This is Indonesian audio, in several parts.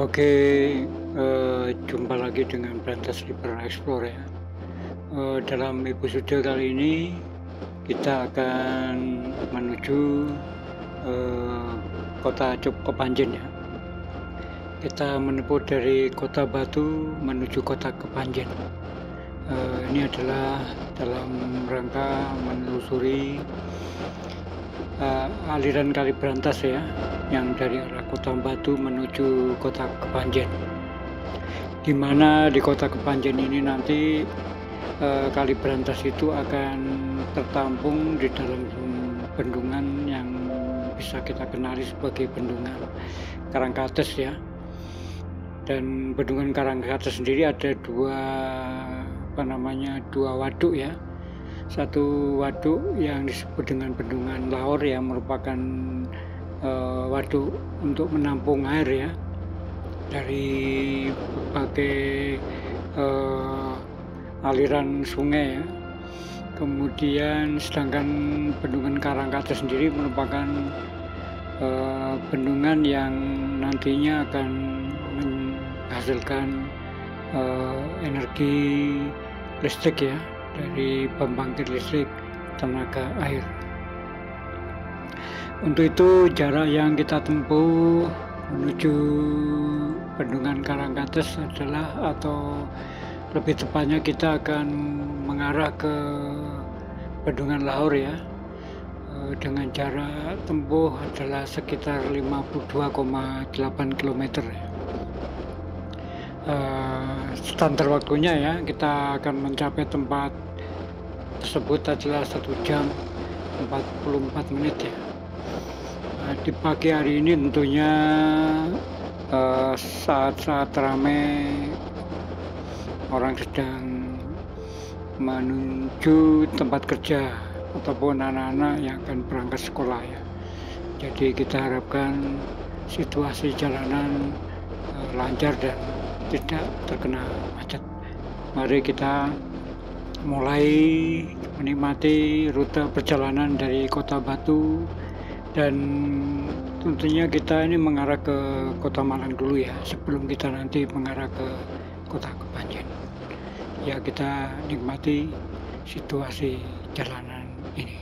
Oke, jumpa lagi dengan Brantas Liber Explore ya. Dalam episode kali ini kita akan menuju kota Kepanjen ya. Kita menempuh dari Kota Batu menuju kota Kepanjen. Ini adalah dalam rangka menelusuri aliran Kali Brantas ya, yang dari arah Kota Batu menuju kota Kepanjen. Di mana di kota Kepanjen ini nanti Kali Brantas itu akan tertampung di dalam bendungan yang bisa kita kenali sebagai bendungan Karangkates ya. Dan bendungan Karangkates sendiri ada dua waduk ya. Satu waduk yang disebut dengan Bendungan Laor yang merupakan waduk untuk menampung air ya dari berbagai aliran sungai ya. Kemudian sedangkan Bendungan Karangkates sendiri merupakan bendungan yang nantinya akan menghasilkan energi listrik ya, dari pembangkit listrik tenaga air. Untuk itu jarak yang kita tempuh menuju Bendungan Karangkates adalah, atau lebih tepatnya kita akan mengarah ke Bendungan Laor ya, dengan jarak tempuh adalah sekitar 52,8 km ya. Standar waktunya ya, kita akan mencapai tempat tersebut adalah 1 jam 44 menit ya. Di pagi hari ini tentunya saat-saat ramai orang sedang menuju tempat kerja ataupun anak-anak yang akan berangkat sekolah ya. Jadi kita harapkan situasi jalanan lancar dan tidak terkena macet. Mari kita mulai menikmati rute perjalanan dari Kota Batu, dan tentunya kita ini mengarah ke Kota Malang dulu ya, sebelum kita nanti mengarah ke Kota Kepanjen. Ya, kita nikmati situasi jalanan ini.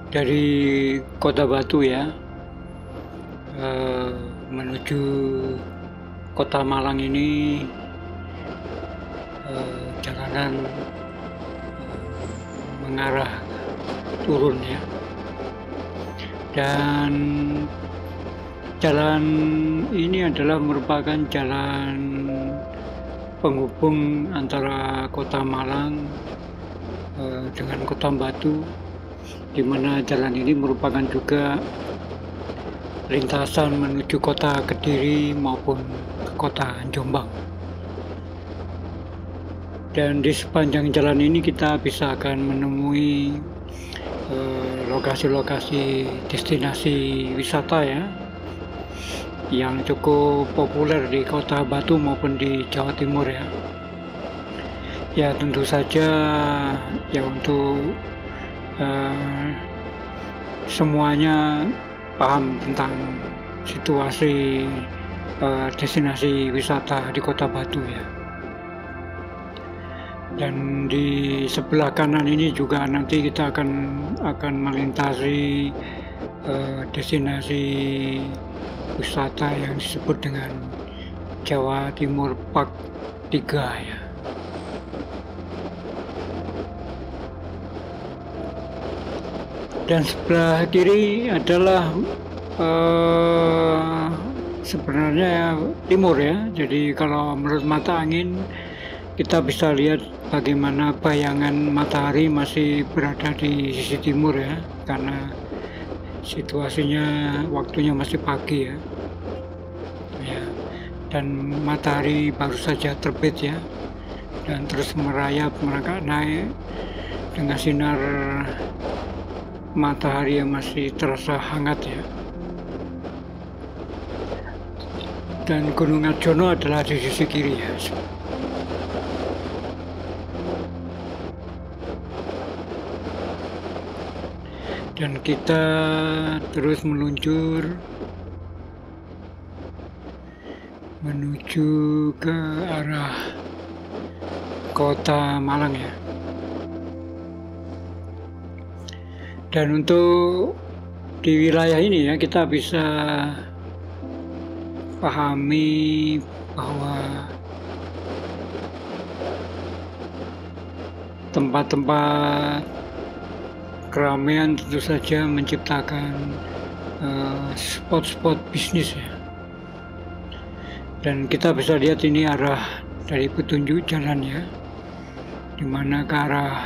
Dari Kota Batu ya menuju Kota Malang ini jalanan mengarah turun ya, dan jalan ini adalah merupakan jalan penghubung antara Kota Malang dengan Kota Batu, di mana jalan ini merupakan juga lintasan menuju kota Kediri maupun ke kota Jombang. Dan di sepanjang jalan ini kita bisa akan menemui lokasi-lokasi destinasi wisata ya, yang cukup populer di Kota Batu maupun di Jawa Timur ya. Ya, tentu saja ya, untuk semuanya paham tentang situasi destinasi wisata di Kota Batu ya. Dan di sebelah kanan ini juga nanti kita akan melintasi destinasi wisata yang disebut dengan Jawa Timur Park 3 ya. Dan sebelah kiri adalah sebenarnya timur ya. Jadi kalau menurut mata angin kita bisa lihat bagaimana bayangan matahari masih berada di sisi timur ya, karena situasinya waktunya masih pagi ya. dan matahari baru saja terbit ya, dan terus merayap merangkak naik dengan sinar matahari yang masih terasa hangat ya. Dan Gunung Arjono adalah di sisi kiri ya. Dan kita terus meluncur menuju ke arah kota Malang ya. Dan untuk di wilayah ini ya, kita bisa pahami bahwa tempat-tempat keramaian tentu saja menciptakan spot-spot bisnis ya. Dan kita bisa lihat ini arah dari petunjuk jalan ya, dimana ke arah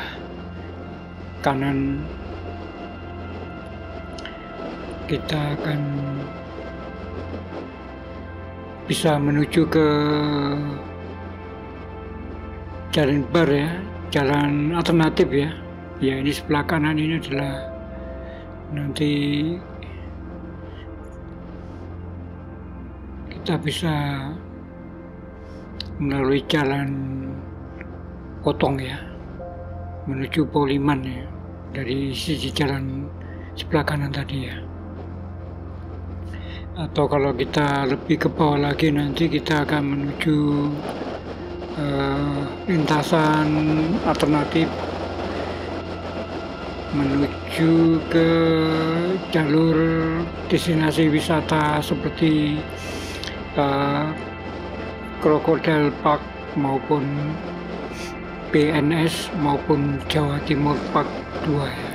kanan kita akan bisa menuju ke jalan bar ya, jalan alternatif ya. Ya, ini sebelah kanan ini adalah nanti kita bisa melalui jalan potong ya, menuju Poliman ya, dari sisi jalan sebelah kanan tadi ya. Atau kalau kita lebih ke bawah lagi, nanti kita akan menuju lintasan alternatif menuju ke jalur destinasi wisata seperti Crocodile Park maupun PNS maupun Jawa Timur Park 2 ya.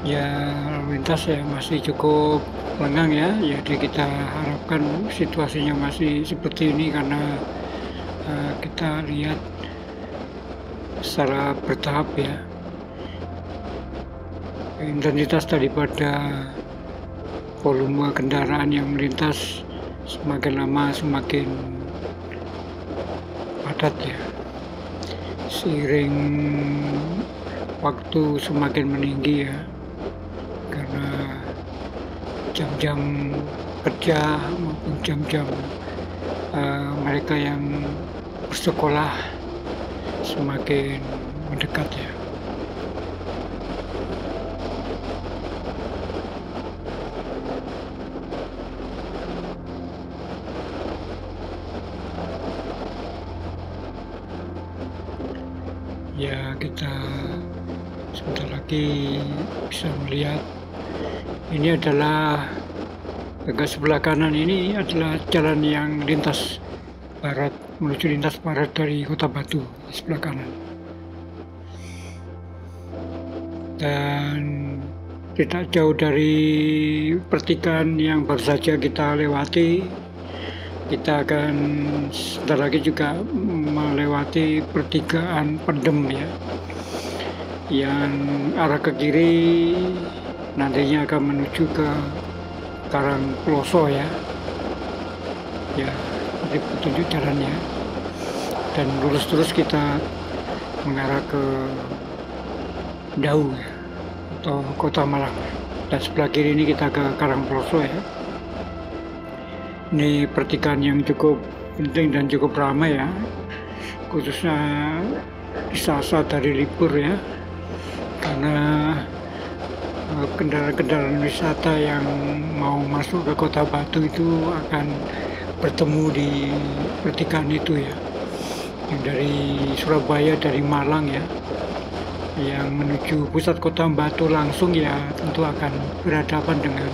Ya, lalu lintas ya masih cukup lengang ya, jadi kita harapkan situasinya masih seperti ini karena kita lihat secara bertahap ya, intensitas daripada volume kendaraan yang melintas semakin lama semakin padat ya, seiring waktu semakin meninggi ya, karena jam-jam kerja maupun jam-jam mereka yang bersekolah semakin mendekat ya. Ya, kita sebentar lagi bisa melihat ini adalah agak sebelah kanan ini adalah jalan yang lintas barat, menuju lintas barat dari Kota Batu di sebelah kanan. Dan tidak jauh dari pertigaan yang baru saja kita lewati, kita akan sebentar lagi juga melewati pertigaan Pendem ya, yang arah ke kiri nantinya akan menuju ke Karangploso ya. Ya, ini petunjuk jalannya. Dan lurus terus kita mengarah ke Dau ya, atau Kota Malang. Dan sebelah kiri ini kita ke Karangploso ya. Ini pertigaan yang cukup penting dan cukup ramai ya, khususnya di saat dari libur ya, karena kendaraan-kendaraan wisata yang mau masuk ke Kota Batu itu akan bertemu di pertigaan itu ya, yang dari Surabaya, dari Malang ya, yang menuju pusat Kota Batu langsung ya, tentu akan berhadapan dengan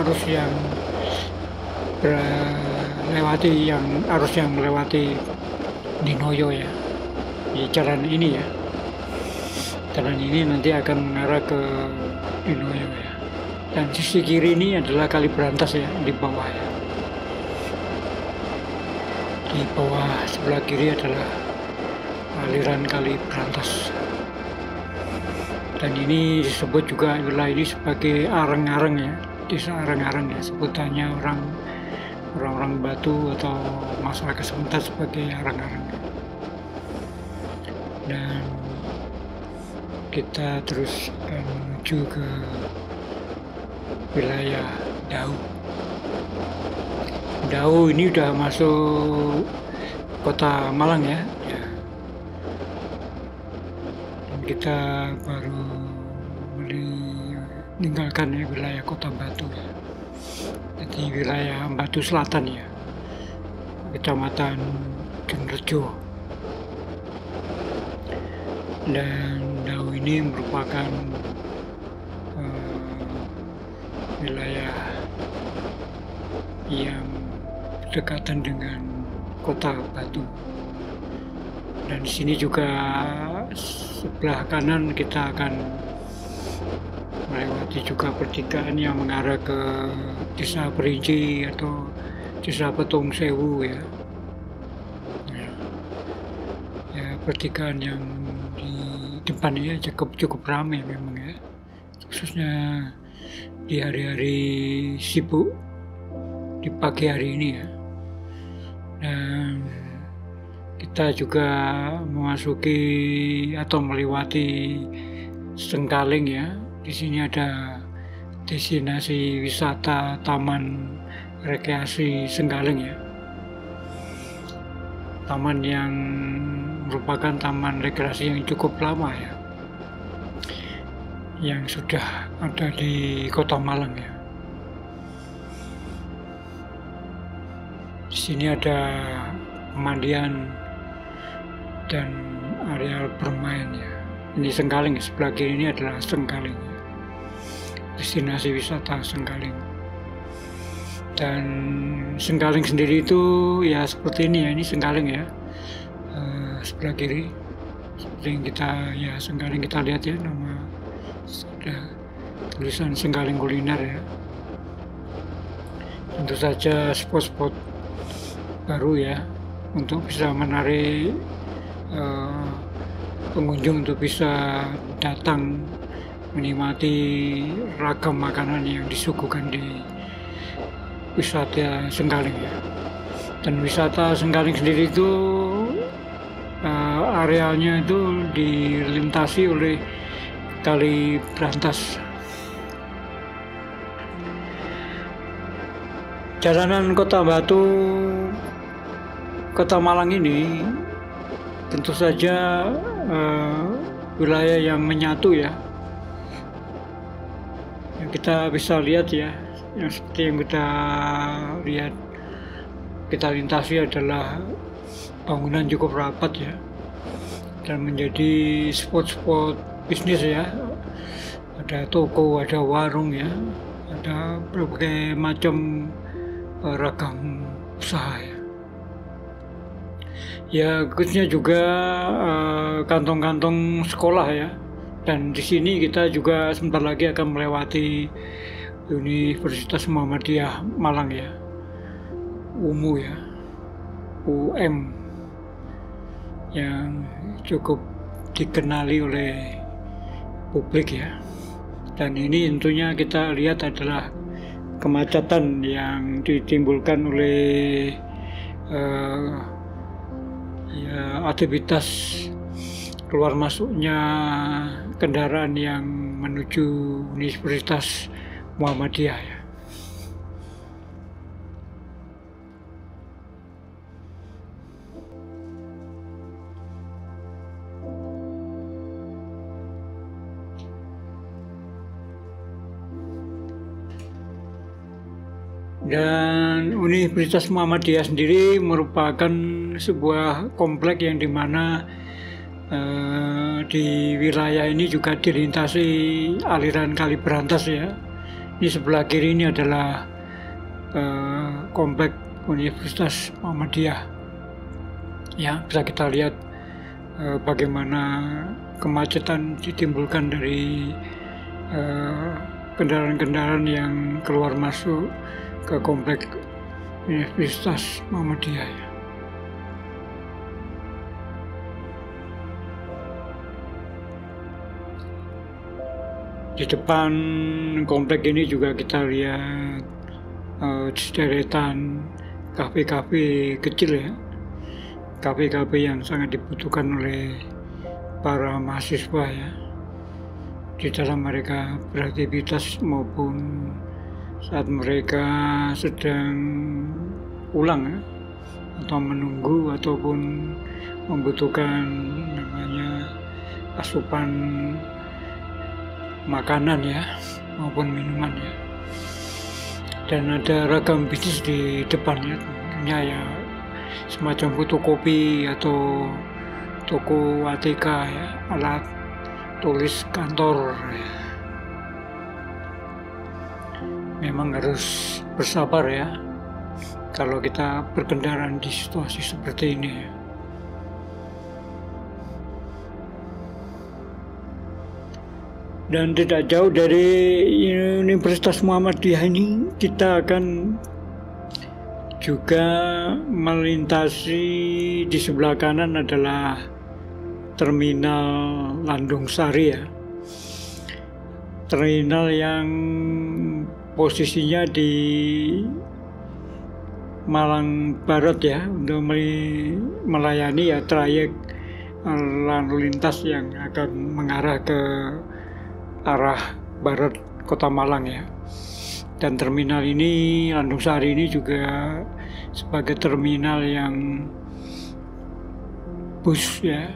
arus yang melewati Dinoyo ya, di jalan ini ya. Jalan ini nanti akan mengarah ke Dinoyo ya. Dan sisi kiri ini adalah Kali Berantas ya, di bawah ya. Di bawah sebelah kiri adalah aliran Kali Berantas. Dan ini disebut juga wilayah ini sebagai Areng-Areng ya, desa Areng-Areng ya, sebutannya orang-orang Batu atau masyarakat setempat sebagai Areng-Areng. Dan kita terus akan menuju ke wilayah Dau. Dau ini udah masuk kota Malang ya. Dan kita baru meninggalkan ya wilayah kota Batu ya. Jadi wilayah Batu Selatan ya, kecamatan Jenrejo. Dan Dau ini merupakan wilayah yang berdekatan dengan kota Batu. Dan di sini juga sebelah kanan kita akan melewati juga pertigaan yang mengarah ke Desa Perinci atau Desa Petung Sewu ya. Ya, pertigaan yang di depan ya cukup ramai memang ya, khususnya di hari-hari sibuk di pagi hari ini ya. Dan kita juga memasuki atau melewati Sengkaling ya. Di sini ada destinasi wisata Taman Rekreasi Sengkaling ya. Taman yang merupakan taman rekreasi yang cukup lama ya, yang sudah ada di Kota Malang ya. Di sini ada pemandian dan areal bermain ya. Ini Sengkaling, sebelah kiri ini adalah Sengkaling ya. Destinasi wisata Sengkaling. Dan Sengkaling sendiri itu ya seperti ini ya, ini Sengkaling ya. Sebelah kiri seperti yang kita ya Sengkaling kita lihat ya, nama ada tulisan Sengkaling Kuliner ya. Tentu saja spot-spot baru ya untuk bisa menarik pengunjung untuk bisa datang menikmati ragam makanan yang disuguhkan di wisata Sengkaling ya. Dan wisata Sengkaling sendiri itu arealnya itu dilintasi oleh Kali Brantas. Jalanan Kota Batu, Kota Malang ini tentu saja wilayah yang menyatu ya. Yang kita bisa lihat ya, yang seperti yang kita lihat, kita lintasi adalah bangunan cukup rapat ya, dan menjadi spot-spot bisnis ya. Ada toko, ada warung ya, ada berbagai macam ragam usaha ya. Ya, khususnya juga kantong-kantong sekolah ya. Dan di sini kita juga sebentar lagi akan melewati Universitas Muhammadiyah Malang ya, UMU ya, UM, yang cukup dikenali oleh publik ya. Dan ini tentunya kita lihat adalah kemacetan yang ditimbulkan oleh ya, aktivitas keluar masuknya kendaraan yang menuju Universitas Muhammadiyah ya. Dan Universitas Muhammadiyah sendiri merupakan sebuah komplek yang dimana di wilayah ini juga dilintasi aliran Kali Brantas ya. Di sebelah kiri ini adalah komplek Universitas Muhammadiyah. Ya, bisa kita lihat bagaimana kemacetan ditimbulkan dari kendaraan-kendaraan yang keluar masuk ke komplek Universitas Muhammadiyah ya. Di depan komplek ini juga kita lihat sederetan kafe-kafe kecil ya, kafe-kafe yang sangat dibutuhkan oleh para mahasiswa ya, di dalam mereka beraktivitas maupun saat mereka sedang pulang ya, atau menunggu ataupun membutuhkan namanya asupan makanan ya maupun minuman ya. Dan ada ragam bisnis di depannya, tentunya ya semacam fotokopi atau toko ATK ya, alat tulis kantor ya. Memang harus bersabar ya kalau kita berkendaraan di situasi seperti ini ya. Dan tidak jauh dari Universitas Muhammadiyah ini kita akan juga melintasi, di sebelah kanan adalah Terminal Landung Sari ya. Terminal yang posisinya di Malang Barat ya, untuk melayani ya trayek lalu lintas yang akan mengarah ke arah barat Kota Malang ya. Dan terminal ini, Landung Sari ini juga sebagai terminal yang bus ya,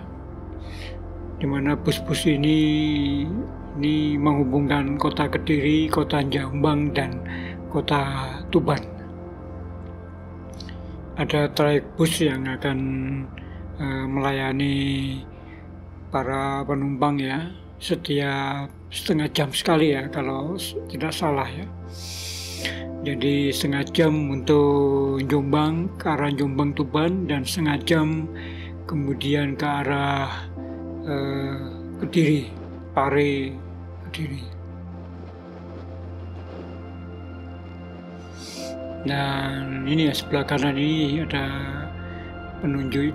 dimana bus-bus ini menghubungkan kota Kediri, kota Jombang, dan kota Tuban. Ada trayek bus yang akan melayani para penumpang ya, setiap setengah jam sekali ya kalau tidak salah ya. Jadi setengah jam untuk Jombang, ke arah Jombang Tuban, dan setengah jam kemudian ke arah Kediri, Pare Kediri. Dan ini ya, sebelah kanan ini ada penunjuk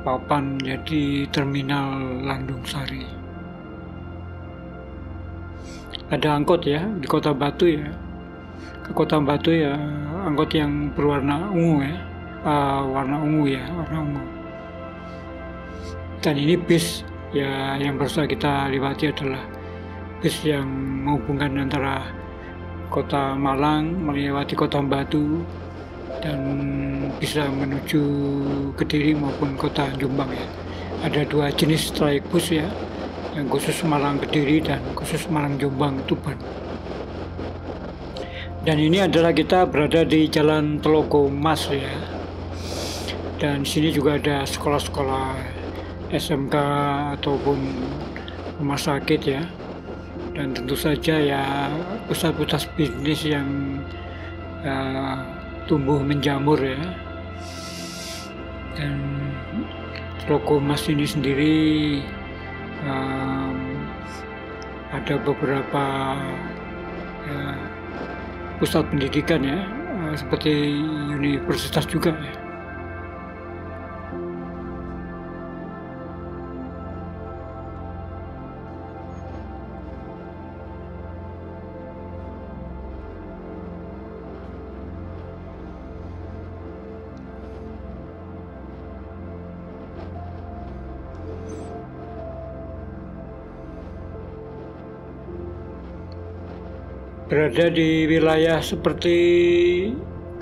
papan jadi Terminal Landung Sari. Ada angkot ya di Kota Batu ya, ke Kota Batu ya, angkot yang berwarna ungu ya, warna ungu. Dan ini bis ya, yang baru kita lewati adalah bis yang menghubungkan antara Kota Malang melewati Kota Batu dan bisa menuju Kediri maupun Kota Jombang ya. Ada dua jenis trayek bus ya, yang khusus Malang Kediri dan khusus Malang Jombang Tuban. Dan ini adalah kita berada di Jalan Telogo Mas ya. Dan di sini juga ada sekolah-sekolah SMK ataupun rumah sakit ya. Dan tentu saja ya pusat-pusat bisnis yang tumbuh menjamur ya. Dan Telogo Mas ini sendiri ada beberapa pusat pendidikan ya, seperti universitas juga ya. Berada di wilayah seperti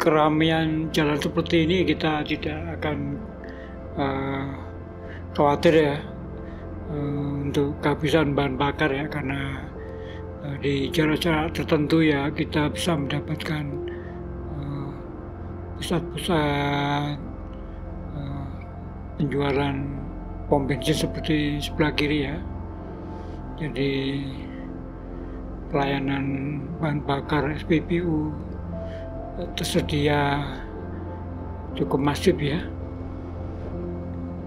keramaian jalan seperti ini, kita tidak akan khawatir ya untuk kehabisan bahan bakar ya, karena di jarak-jarak tertentu ya kita bisa mendapatkan pusat-pusat penjualan pom bensin seperti sebelah kiri ya. Jadi pelayanan bahan bakar SPBU tersedia cukup masif ya,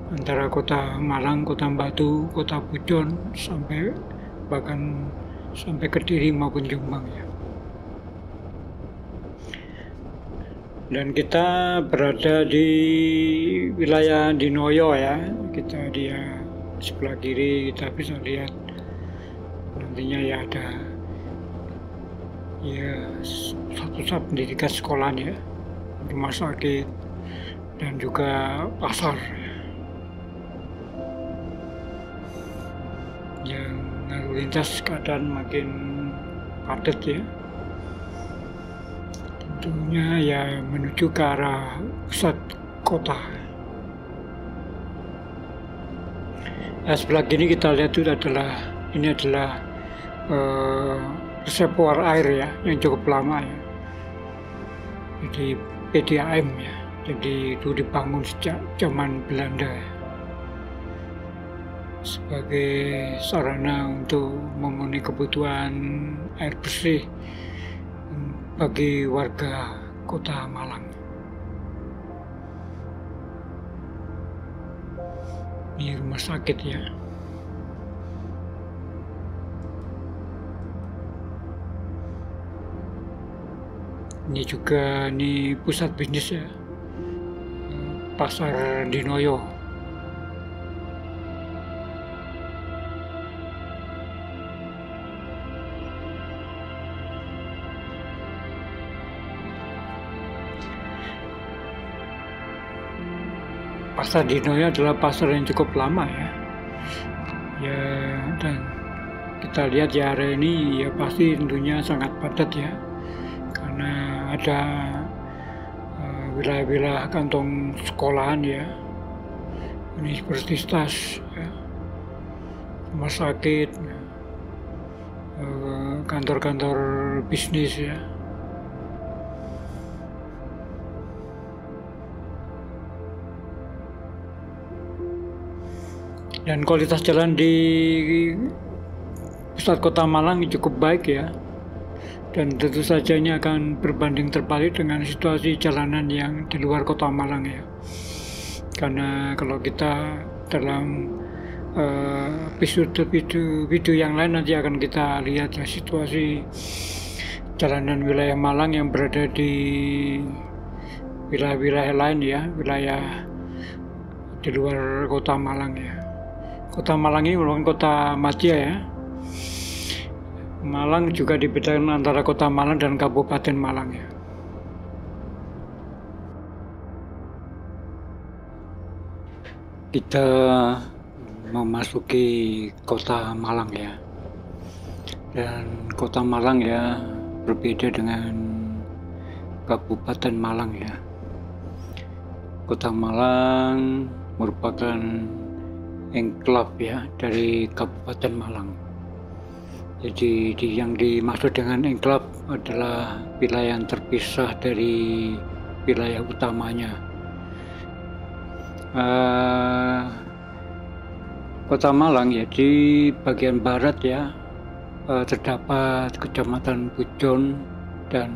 antara Kota Malang, Kota Batu, Kota Pujon, bahkan sampai Kediri maupun Jombang ya. Dan kita berada di wilayah Dinoyo ya, kita di sebelah kiri kita bisa lihat artinya ya ada ya pusat pendidikan sekolah ya, rumah sakit, dan juga pasar yang lalu lintas keadaan makin padat ya, tentunya ya menuju ke arah pusat kota. Nah, sebelah kini kita lihat itu adalah reservoir air ya yang cukup lama ya, jadi PDAM ya, jadi itu dibangun sejak zaman Belanda ya, sebagai sarana untuk memenuhi kebutuhan air bersih bagi warga Kota Malang. Ini rumah sakit ya. Ini juga pusat bisnis ya, Pasar Dinoyo. Pasar Dinoyo adalah pasar yang cukup lama ya. Ya, dan kita lihat ya area ini ya pasti tentunya sangat padat ya, karena ada wilayah-wilayah kantong sekolahan ya, universitas ya, rumah sakit, kantor-kantor bisnis ya. Dan kualitas jalan di pusat Kota Malang cukup baik ya, dan tentu saja ini akan berbanding terbalik dengan situasi jalanan yang di luar Kota Malang ya, karena kalau kita dalam video yang lain nanti akan kita lihat ya situasi jalanan wilayah Malang yang berada di wilayah-wilayah lain ya, wilayah di luar Kota Malang ya. Kota Malang ini merupakan kota madya ya. Malang juga dibedakan antara Kota Malang dan Kabupaten Malang ya. Kita memasuki Kota Malang ya. Dan Kota Malang ya berbeda dengan Kabupaten Malang ya. Kota Malang merupakan enklave ya dari Kabupaten Malang. Jadi yang dimaksud dengan enklave adalah wilayah yang terpisah dari wilayah utamanya. Kota Malang ya di bagian barat ya terdapat Kecamatan Pujon dan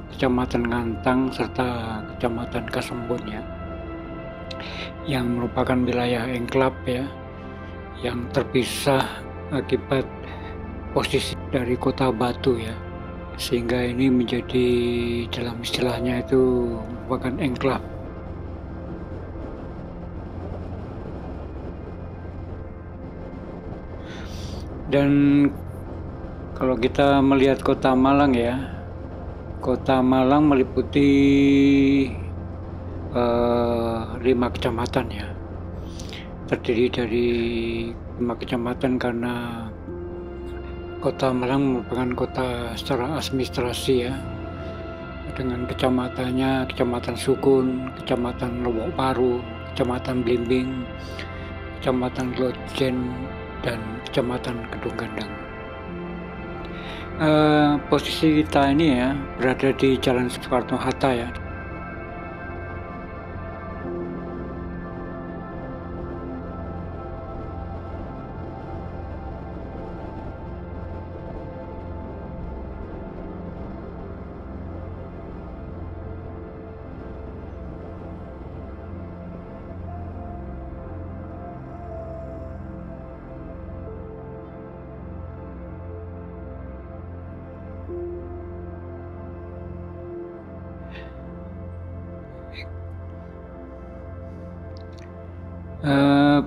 Kecamatan Ngantang serta Kecamatan Kasembon ya, yang merupakan wilayah enklave ya, yang terpisah akibat posisi dari Kota Batu ya, sehingga ini menjadi dalam istilahnya itu merupakan enklave. Dan kalau kita melihat Kota Malang ya, Kota Malang meliputi 5 kecamatan ya, terdiri dari 5 kecamatan karena Kota Malang merupakan kota secara administrasi ya, dengan kecamatannya Kecamatan Sukun, Kecamatan Lowok Paru, Kecamatan Blimbing, Kecamatan Lojen, dan Kecamatan Kedung Gandang. Posisi kita ini ya berada di Jalan Soekarno-Hatta ya.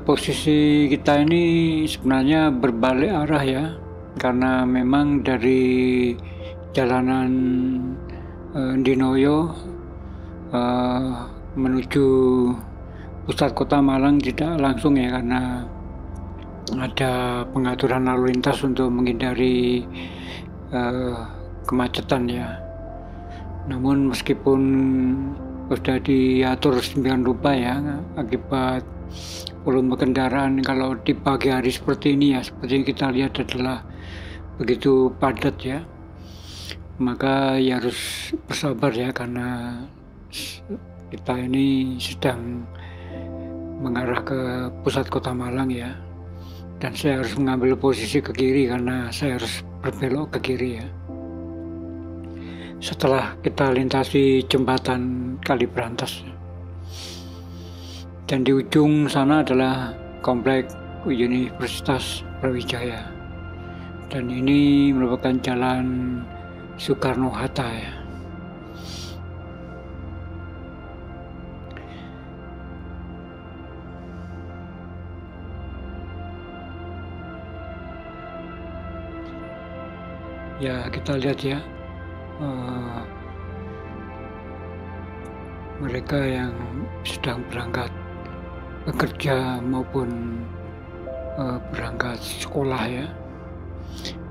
Posisi kita ini sebenarnya berbalik arah ya karena memang dari jalanan Dinoyo menuju pusat kota Malang tidak langsung ya, karena ada pengaturan lalu lintas untuk menghindari kemacetan ya. Namun meskipun sudah diatur sedemikian rupa ya, akibat volume kendaraan kalau di pagi hari seperti ini ya, seperti yang kita lihat adalah begitu padat ya, maka ya harus bersabar ya, karena kita ini sedang mengarah ke pusat kota Malang ya, dan saya harus mengambil posisi ke kiri karena saya harus berbelok ke kiri ya. Setelah kita lintasi jembatan Kali Brantas, dan di ujung sana adalah komplek Universitas Brawijaya, dan ini merupakan jalan Soekarno-Hatta ya. Ya, kita lihat ya, mereka yang sedang berangkat bekerja maupun berangkat sekolah ya,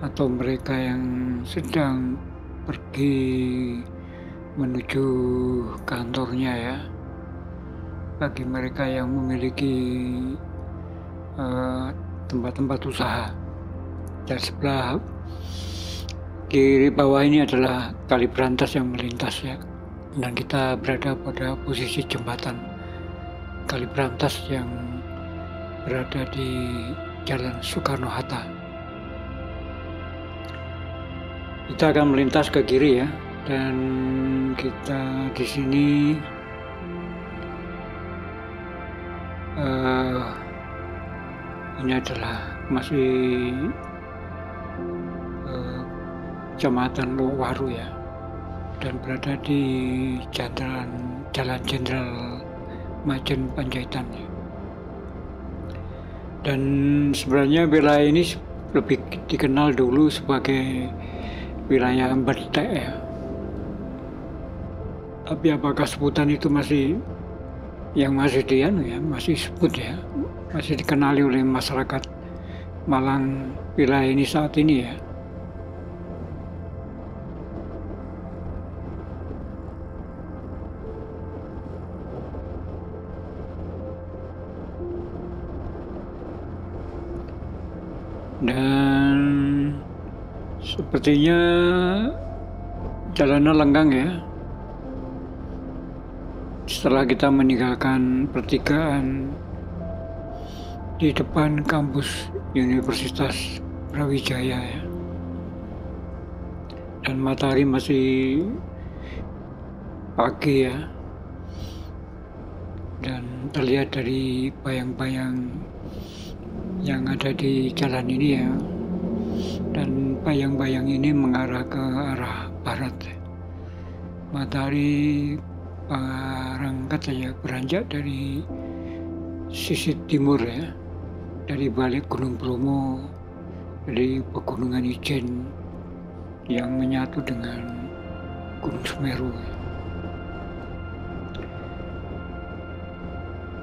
atau mereka yang sedang pergi menuju kantornya ya, bagi mereka yang memiliki tempat-tempat usaha. Dan sebelah kiri bawah ini adalah Kali Brantas yang melintas ya, dan kita berada pada posisi jembatan Kali Brantas yang berada di Jalan Soekarno-Hatta. Kita akan melintas ke kiri ya, dan kita di sini ini adalah masih Kecamatan Lowaru ya, dan berada di Jalan Jenderal Majen Panjaitan ya. Dan sebenarnya wilayah ini lebih dikenal dulu sebagai wilayah Bertek ya. Tapi apakah sebutan itu masih sebut ya, masih dikenali oleh masyarakat Malang wilayah ini saat ini ya. Dan sepertinya jalannya lenggang ya. Setelah kita meninggalkan pertigaan di depan kampus Universitas Brawijaya ya, dan matahari masih pagi ya, dan terlihat dari bayang-bayang yang ada di jalan ini ya, dan bayang-bayang ini mengarah ke arah barat. Matahari beranjak dari sisi timur ya, dari balik Gunung Bromo, dari Pegunungan Ijen yang menyatu dengan Gunung Semeru.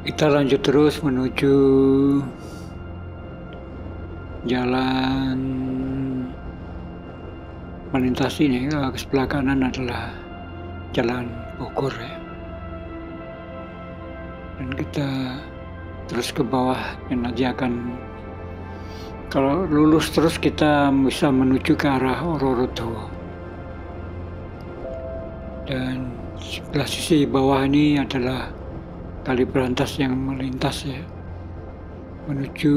Kita lanjut terus menuju jalan melintasi ini. Ke sebelah kanan adalah Jalan Bogor ya, dan kita terus ke bawah yang nanti akan, kalau lulus terus kita bisa menuju ke arah Ororodo. Dan sebelah sisi bawah ini adalah Kali Brantas yang melintas ya, menuju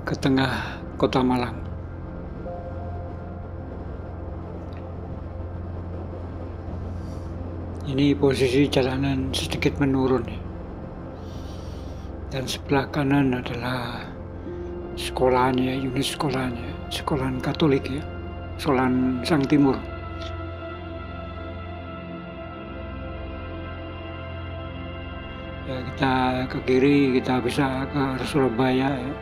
ke tengah kota Malang. Ini posisi jalanan sedikit menurun ya. Dan sebelah kanan adalah sekolahannya, unit sekolahannya, sekolahan Katolik ya, sekolahan Sang Timur. Ya, kita ke kiri, kita bisa ke Surabaya ya.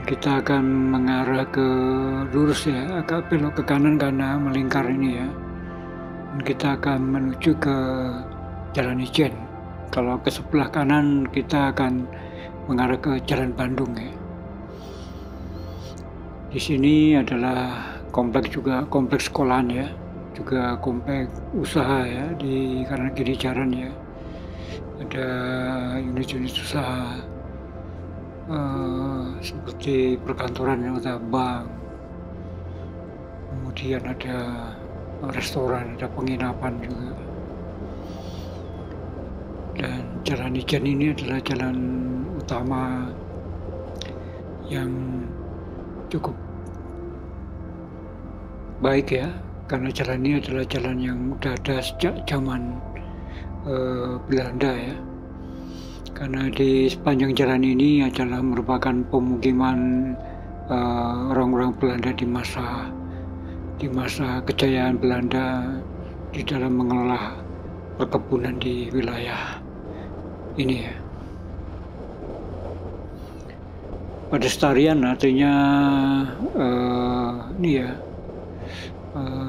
kita akan mengarah ke lurus ya, agak belok ke kanan karena melingkar ini ya. Dan kita akan menuju ke Jalan Ijen. Kalau ke sebelah kanan kita akan mengarah ke Jalan Bandung ya. Di sini adalah kompleks sekolahan ya, juga kompleks usaha ya di kanan kiri jalan ya. Ada unit-unit usaha seperti perkantoran atau bank, kemudian ada restoran, ada penginapan juga. Dan Jalan Ijen ini adalah jalan utama yang cukup baik ya, karena jalan ini adalah jalan yang sudah ada sejak zaman Belanda ya. Karena di sepanjang jalan ini adalah merupakan pemukiman orang-orang Belanda di masa kejayaan Belanda di dalam mengelola perkebunan di wilayah ini ya. Pedestrian artinya ini ya,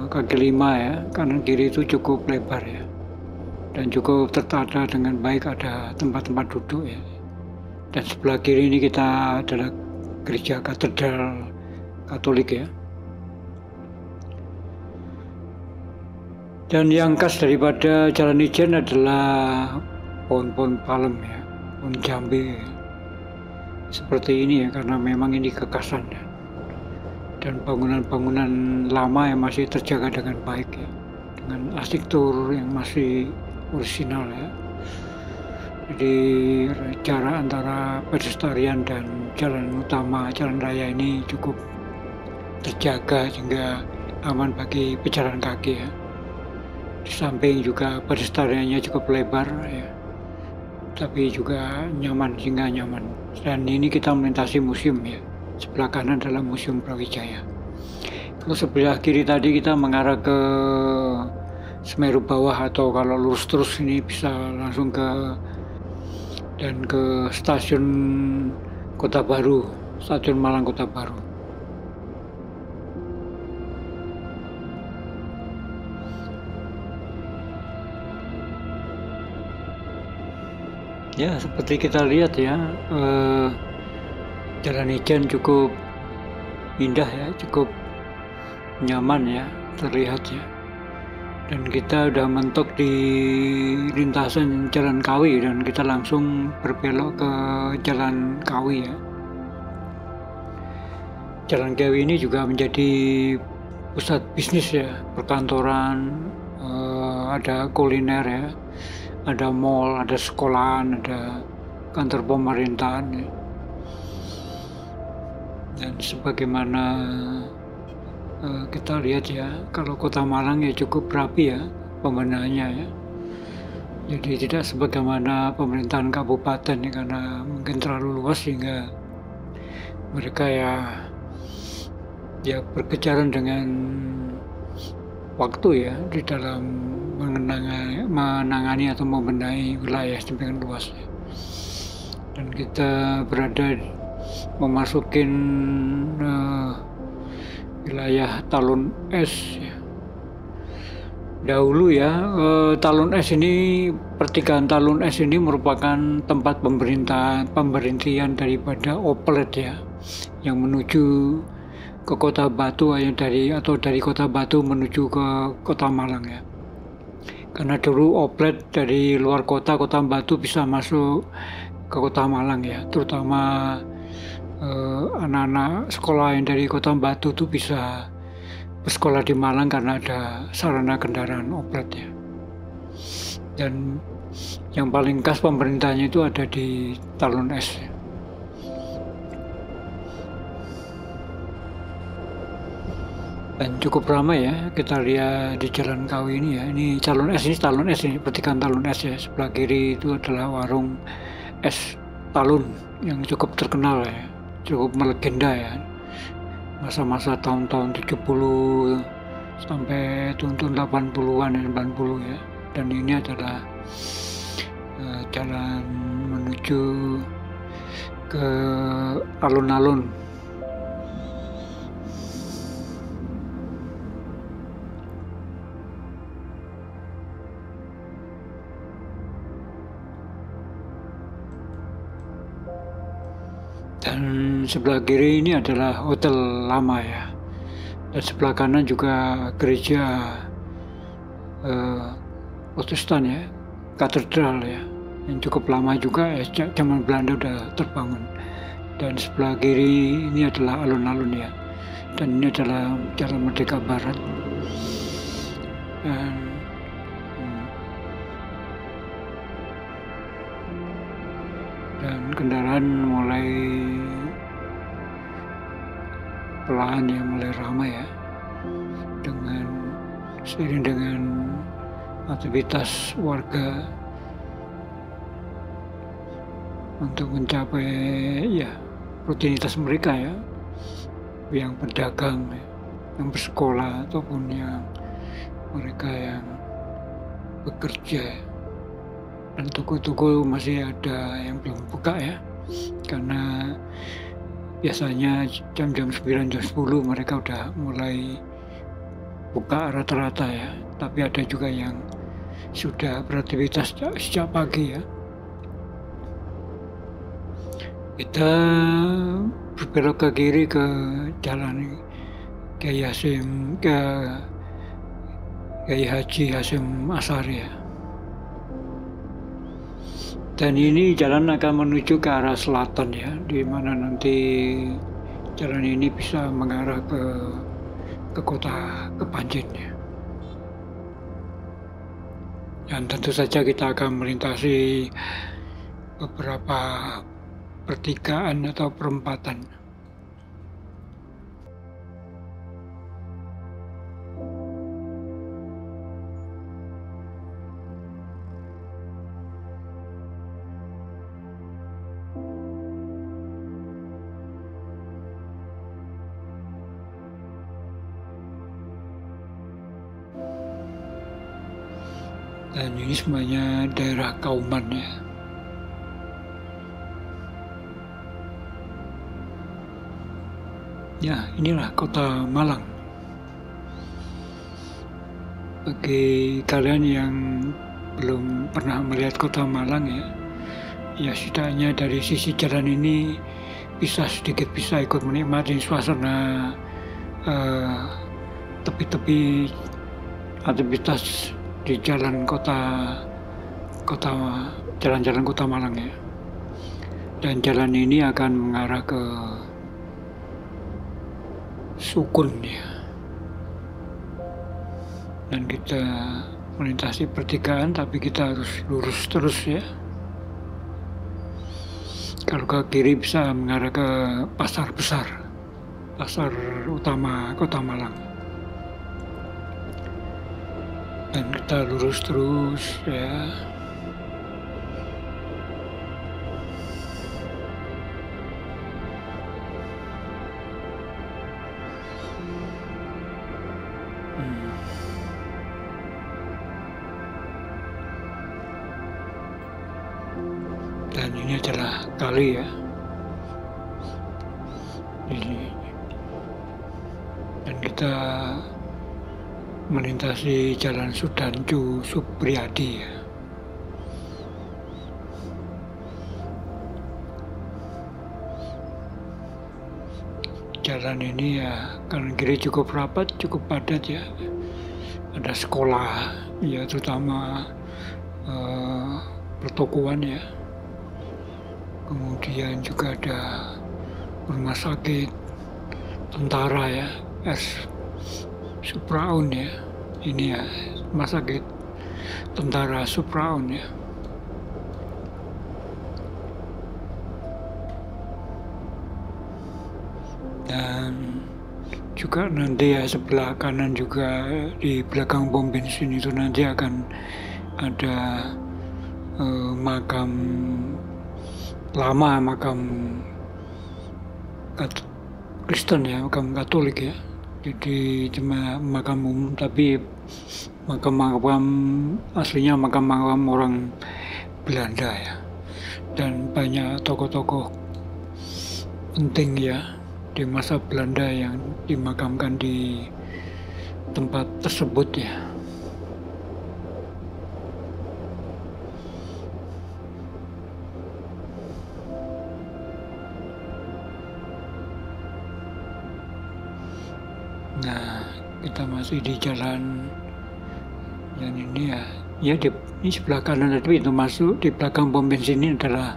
kaki lima ya, kanan kiri itu cukup lebar ya, dan cukup tertata dengan baik, ada tempat-tempat duduk ya. Dan sebelah kiri ini kita adalah gereja katedral Katolik ya. Dan yang khas daripada Jalan Ijen adalah pohon-pohon palem ya, pohon jambe ya. Seperti ini ya, karena memang ini kekhasan ya. Dan bangunan-bangunan lama yang masih terjaga dengan baik ya, dengan arsitektur yang masih orisinal ya. Jadi jarak antara pedestrian dan jalan utama, jalan raya ini cukup terjaga sehingga aman bagi pejalan kaki ya. Di samping juga pedestriannya cukup lebar ya, tapi juga nyaman, sehingga nyaman. Dan ini kita melintasi museum ya. Sebelah kanan adalah Museum Brawijaya. Kalau sebelah kiri tadi kita mengarah ke Semeru bawah, atau kalau lurus terus ini bisa langsung ke stasiun Kota Baru, Stasiun Malang Kota Baru. Ya, seperti kita lihat ya, Jalan Ijen cukup indah ya, cukup nyaman ya, terlihat ya. Dan kita udah mentok di lintasan Jalan Kawi, dan kita langsung berbelok ke Jalan Kawi ya. Jalan Kawi ini juga menjadi pusat bisnis ya, perkantoran, ada kuliner ya, ada mall, ada sekolahan, ada kantor pemerintahan ya. Dan sebagaimana kita lihat ya, kalau Kota Malang ya cukup rapi ya pembenahannya ya. Jadi tidak sebagaimana pemerintahan kabupaten ya, karena mungkin terlalu luas sehingga mereka ya berkejaran dengan waktu ya di dalam menangani atau membenahi wilayah sedemikian luas ya. Dan kita berada memasukin wilayah Talun Es ya. Dahulu ya, Talun Es ini, pertigaan Talun Es ini merupakan tempat pemberhentian daripada oplet ya, yang menuju ke Kota Batu dari Kota Batu menuju ke Kota Malang ya. Karena dulu oplet dari luar Kota Batu bisa masuk ke Kota Malang ya, terutama anak-anak sekolah yang dari Kota Batu itu bisa bersekolah di Malang karena ada sarana kendaraan oplet ya. Dan yang paling khas pemerintahnya itu ada di Talun Es ya. Dan cukup ramai ya, kita lihat di Jalan Kawi ini ya. Ini Talun Es ini pertigaan Talun Es ya. Sebelah kiri itu adalah warung es Talun yang cukup terkenal ya, cukup melegenda ya. Masa-masa tahun-tahun 70 sampai tahun 80-an dan 90 ya. Dan ini adalah jalan menuju ke alun-alun Dan sebelah kiri ini adalah hotel lama ya. Dan sebelah kanan juga gereja Protestan ya, katedral ya, yang cukup lama juga ya, zaman Belanda udah terbangun. Dan sebelah kiri ini adalah alun-alun ya, dan ini adalah Jalan Merdeka Barat. Dan kendaraan mulai pelan ya, mulai ramai ya, seiring dengan aktivitas warga untuk mencapai ya rutinitas mereka ya, yang berdagang, yang bersekolah, ataupun yang mereka yang bekerja. Dan toko-toko masih ada yang belum buka ya, karena biasanya jam-jam 9, jam 10 mereka udah mulai buka rata-rata ya. Tapi ada juga yang sudah beraktivitas sejak pagi ya. Kita berbelok ke kiri ke jalan Kiai Haji Hasyim Asy'ari ya. Dan ini jalan akan menuju ke arah selatan ya, di mana nanti jalan ini bisa mengarah ke kota Kepanjen ya. Dan tentu saja kita akan melintasi beberapa pertigaan atau perempatan. Dan ini semuanya daerah Kauman ya. Ya, inilah kota Malang. Bagi kalian yang belum pernah melihat kota Malang ya setidaknya dari sisi jalan ini bisa ikut menikmati suasana tepi-tepi aktivitas di jalan jalan-jalan kota Malang ya. Dan jalan ini akan mengarah ke Sukun ya. Dan kita melintasi pertigaan, tapi kita harus lurus terus ya. Kalau ke kiri bisa mengarah ke pasar besar, pasar utama kota Malang. Dan kita lurus terus ya. Dan ini adalah kali ya. Dan kita melintasi Jalan Sudanju Supriyadi ya. Jalan ini ya kanan kiri cukup rapat, cukup padat ya. Ada sekolah ya, terutama pertokoan ya. Kemudian juga ada rumah sakit tentara ya, Supraun ya. Ini ya rumah sakit tentara Supraun ya. Dan juga nanti ya sebelah kanan juga di belakang pom bensin itu nanti akan ada makam lama, makam Kristen ya, makam Katolik ya. Jadi cuma makam umum, tapi makam-makam aslinya makam-makam orang Belanda ya. Dan banyak tokoh-tokoh penting ya di masa Belanda yang dimakamkan di tempat tersebut ya. masih di jalan yang ini ya ini sebelah kanan tadi pintu masuk, di belakang pom bensin ini adalah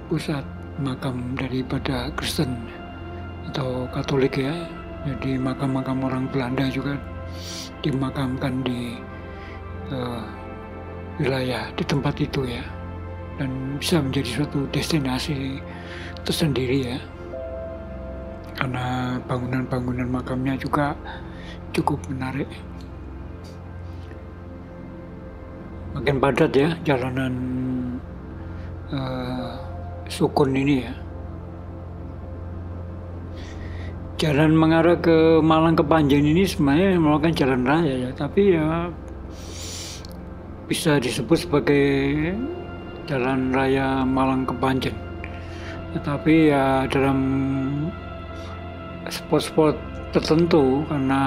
pusat makam daripada Kristen atau Katolik ya. Jadi makam-makam orang Belanda juga dimakamkan di wilayah di tempat itu ya, dan bisa menjadi suatu destinasi tersendiri ya, karena bangunan-bangunan makamnya juga cukup menarik. Makin padat ya jalanan Sukun ini ya. Jalan mengarah ke Malang Kepanjen ini sebenarnya merupakan jalan raya ya, tapi ya bisa disebut sebagai jalan raya Malang Kepanjen. Tetapi ya dalam spot-spot tertentu karena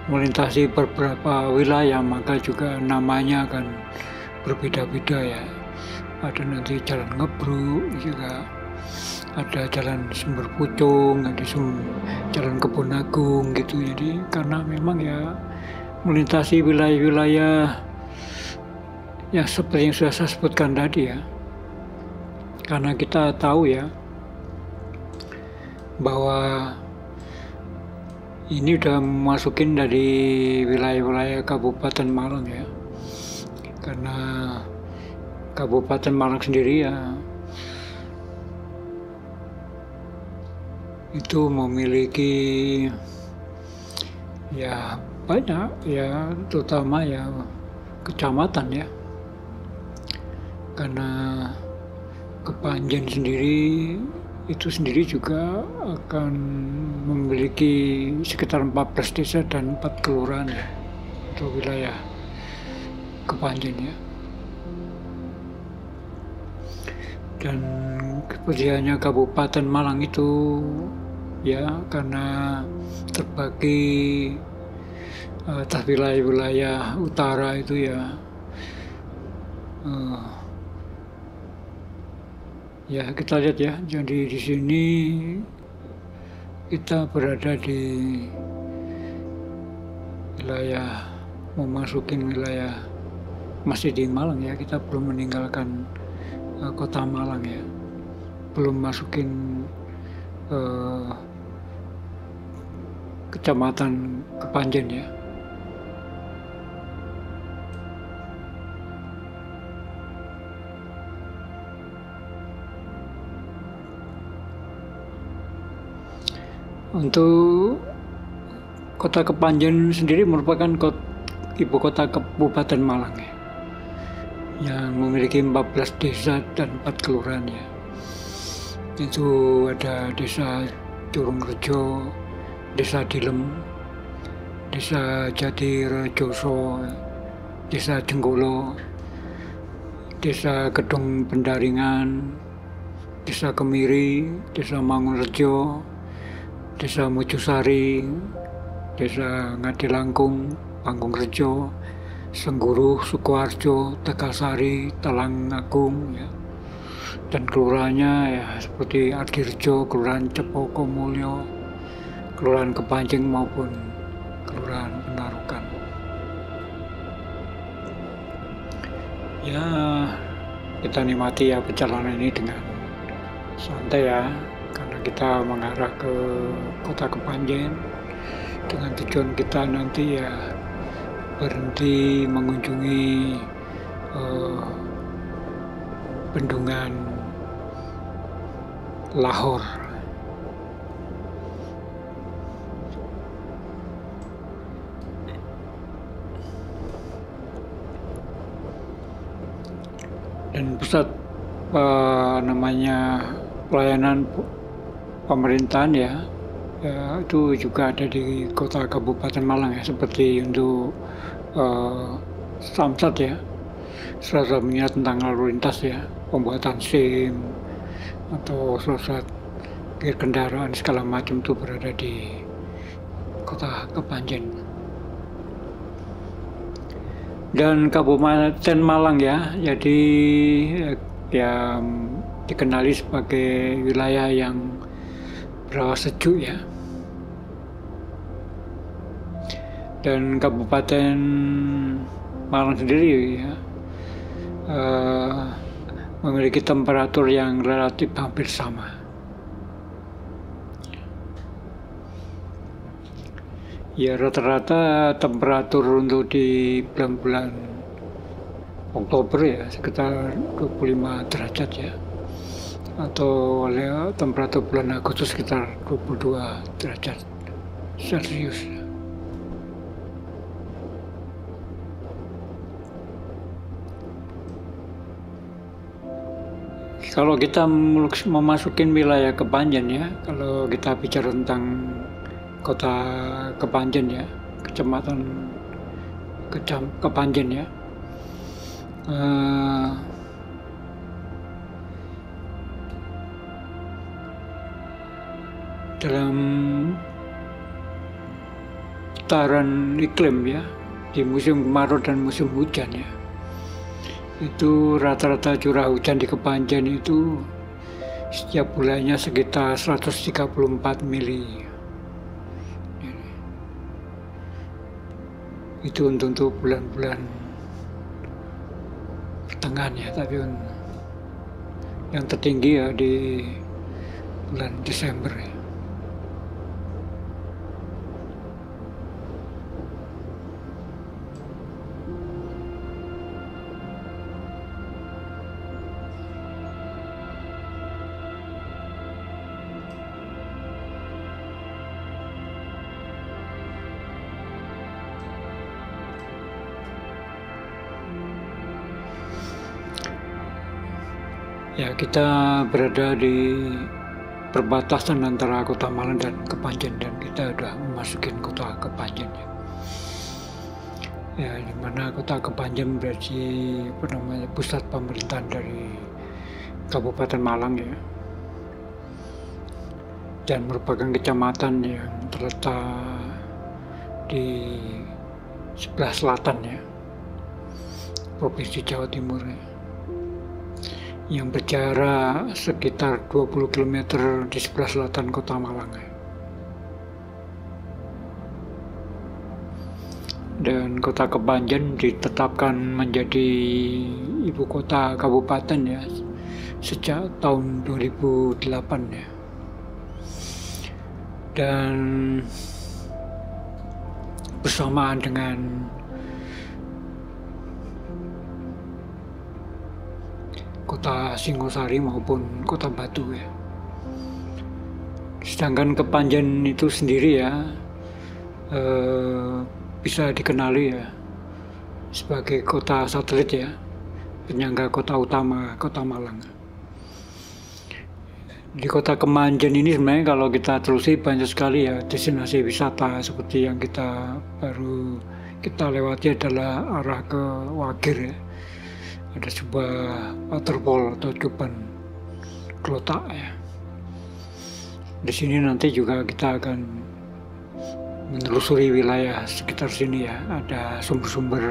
melintasi beberapa wilayah, maka juga namanya akan berbeda-beda ya. Ada nanti jalan Ngebruk juga, ada jalan Sumber Pucung, ada jalan Kebon Agung gitu. Jadi karena memang ya melintasi wilayah-wilayah yang seperti yang sudah saya sebutkan tadi ya. Karena kita tahu ya bahwa ini udah masukin dari wilayah-wilayah Kabupaten Malang ya. Karena Kabupaten Malang sendiri ya itu memiliki ya banyak ya, terutama ya kecamatan ya. Karena Kepanjen sendiri itu sendiri juga akan memiliki sekitar 14 desa dan 4 kelurahan ya, untuk wilayah Kepanjen ya. Dan kebersihannya Kabupaten Malang itu ya karena terbagi atas wilayah-wilayah utara itu ya, ya kita lihat ya. Jadi di sini kita berada di wilayah, memasukin wilayah masih di Malang ya. Kita belum meninggalkan kota Malang ya, belum masukin kecamatan Kepanjen ya. Untuk kota Kepanjen sendiri merupakan ibu kota Kabupaten Malang ya, yang memiliki 14 desa dan 4 kelurahan ya. Itu ada desa Curungrejo, desa Dilem, desa Jatirejoso, desa Jenggolo, desa Gedung Pendaringan, desa Kemiri, desa Mangunrejo, desa Mojosari, desa Ngadilangkung, Panggung-Rejo, Sengguruh, Sukoharjo, Tegalsari, Talang Agung ya. Dan kelurahannya ya seperti Ardirejo, Kelurahan Cepoko Mulyo, Kelurahan Kepanjen maupun Kelurahan Penarukan. Ya kita nikmati ya perjalanan ini dengan santai ya, karena kita mengarah ke kota Kepanjen dengan tujuan kita nanti ya berhenti mengunjungi bendungan Lahor. Dan pusat pelayanan pemerintahan ya, itu juga ada di kota Kabupaten Malang ya, seperti untuk Samsat ya, seragam-seragam tentang lalu lintas ya, pembuatan SIM atau surat kendaraan segala macam itu berada di kota Kepanjen. Dan Kabupaten Malang ya, jadi ya dikenali sebagai wilayah yang berawas sejuk ya. Dan Kabupaten Malang sendiri ya memiliki temperatur yang relatif hampir sama. Ya, rata-rata temperatur untuk di bulan-bulan Oktober ya sekitar 25 derajat ya, atau temperatur bulan Agustus sekitar 22 derajat Celcius. Kalau kita memasukin wilayah Kepanjen ya, kalau kita bicara tentang kota Kepanjen ya, kecamatan Kepanjen ya, dalam putaran iklim ya, di musim kemarau dan musim hujan ya, itu rata-rata curah hujan di Kepanjen itu setiap bulannya sekitar 134 mili. Itu untuk bulan-bulan pertengahan ya, tapi yang tertinggi ya di bulan Desember ya. Ya, kita berada di perbatasan antara Kota Malang dan Kepanjen, dan kita sudah memasuki Kota Kepanjen ya. Ya, di mana Kota Kepanjen berarti pusat pemerintahan dari Kabupaten Malang ya, dan merupakan kecamatan yang terletak di sebelah selatan ya, Provinsi Jawa Timur ya, yang berjarak sekitar 20 km di sebelah selatan Kota Malang. Dan Kota Kepanjen ditetapkan menjadi ibu kota kabupaten ya sejak tahun 2008 ya. Dan bersamaan dengan Kota Singosari maupun Kota Batu ya. Sedangkan Kepanjen itu sendiri ya bisa dikenali ya sebagai kota satelit ya, penyangga kota utama Kota Malang. Di Kota Kepanjen ini sebenarnya kalau kita telusuri banyak sekali ya destinasi wisata, seperti yang baru kita lewati adalah arah ke Wagir ya. Ada sebuah waterfall atau cuban kelotak ya. Di sini nanti juga kita akan menelusuri wilayah sekitar sini ya. Ada sumber-sumber,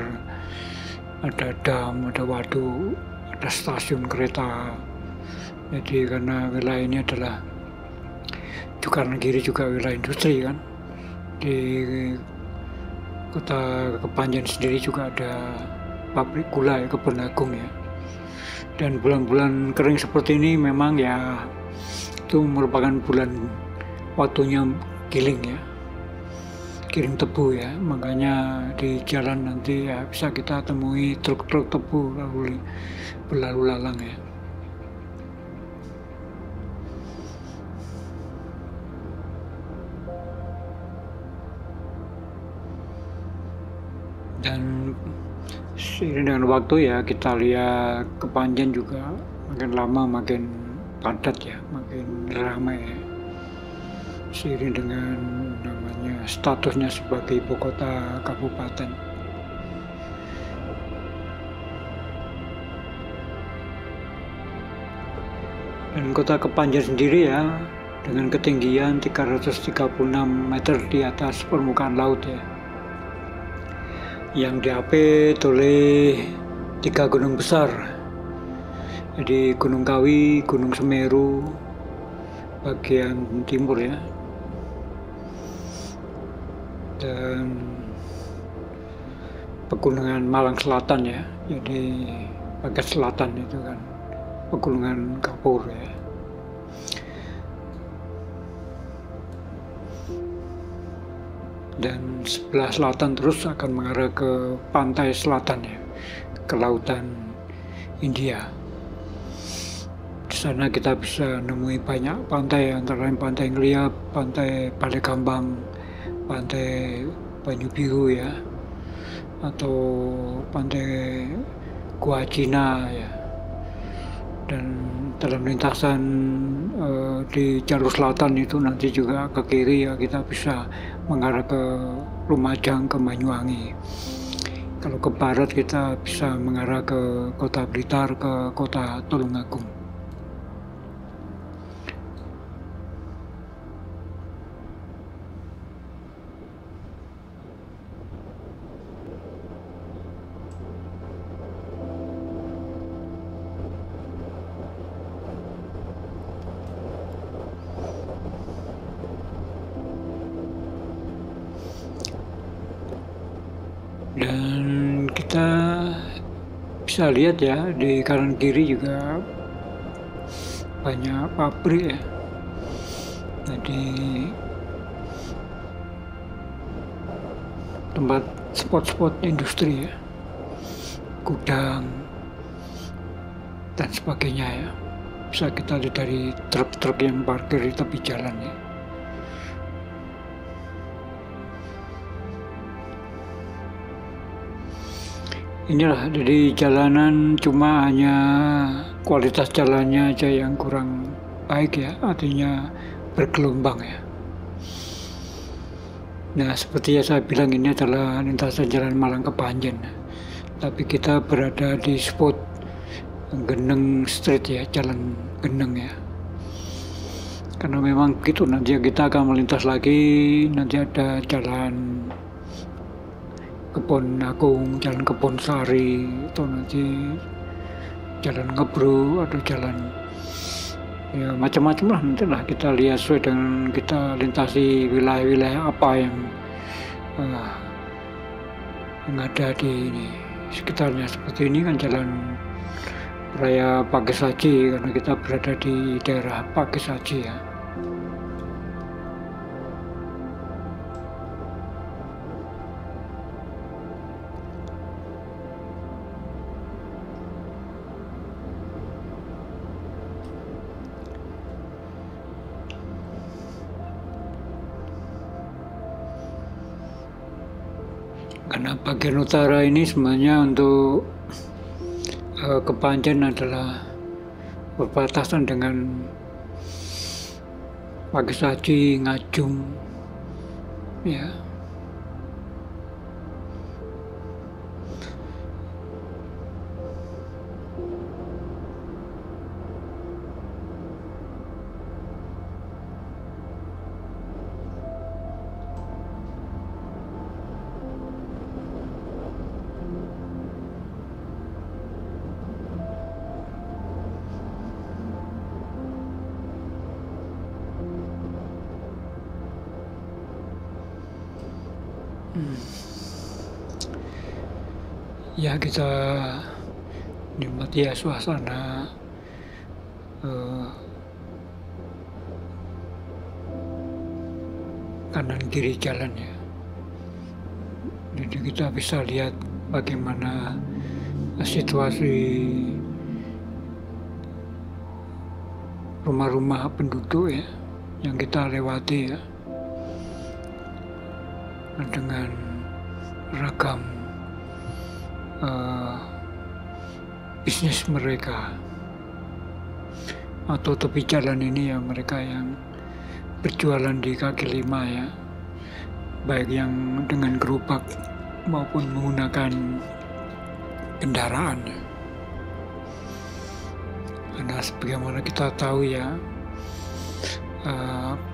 ada dam, ada waduk, ada stasiun kereta. Jadi karena wilayah ini adalah di kanan kiri juga wilayah industri kan. Di Kota Kepanjen sendiri juga ada pabrik gula ya, Kebun Agung ya. Dan bulan-bulan kering seperti ini memang ya itu merupakan bulan waktunya giling ya, giling tebu ya. Makanya di jalan nanti ya bisa kita temui truk-truk tebu berlalu lalang ya. Dan seiring dengan waktu ya kita lihat Kepanjen juga makin lama makin padat ya, makin ramai ya. Seiring dengan namanya statusnya sebagai ibu kota kabupaten. Dan Kota Kepanjen sendiri ya dengan ketinggian 336 meter di atas permukaan laut ya, yang diapit oleh 3 gunung besar. Jadi Gunung Kawi, Gunung Semeru bagian timur ya, dan pegunungan Malang Selatan ya, jadi bagian selatan itu kan pegunungan Kapur ya. Dan sebelah selatan terus akan mengarah ke pantai selatan ya, ke lautan India. Di sana kita bisa nemui banyak pantai, antara lain Pantai Ngeliap, Pantai Balekambang, Pantai Banyu Biru ya, atau Pantai Gua Cina ya. Dan dalam lintasan di jalur selatan itu nanti juga ke kiri ya, kita bisa mengarah ke Lumajang, ke Banyuwangi. Kalau ke barat kita bisa mengarah ke kota Blitar, ke kota Tulungagung. Dan kita bisa lihat ya, di kanan kiri juga banyak pabrik ya. Jadi tempat spot-spot industri ya, gudang dan sebagainya ya. Bisa kita lihat dari truk-truk yang parkir di tepi jalan ya. Inilah, jadi jalanan cuma hanya kualitas jalannya aja yang kurang baik ya, artinya bergelombang ya. Nah, seperti yang saya bilang, ini adalah lintasan jalan Malang ke Panjen. Tapi kita berada di spot Geneng Street ya, jalan Geneng ya. Karena memang begitu, nanti kita akan melintas lagi, nanti ada jalan Kebon Agung, jalan Kebon Sari, atau nanti jalan Ngebro, atau jalan ya macam-macam lah, nanti lah kita lihat sesuai dengan kita lintasi wilayah-wilayah apa yang ada di sekitarnya. Seperti ini kan jalan Raya Pagesaji, karena kita berada di daerah Pagesaji ya. Karena bagian utara ini sebenarnya untuk ke Panjen adalah berbatasan dengan Pagesaji, Ngajum ya. Ya, kita nikmati ya suasana kanan kiri jalan ya. Jadi kita bisa lihat bagaimana situasi rumah-rumah penduduk ya yang kita lewati ya, dengan ragam bisnis mereka, atau tepi jalan ini ya, mereka yang berjualan di kaki lima ya, baik yang dengan gerobak maupun menggunakan kendaraan ya. Karena sebagaimana kita tahu ya,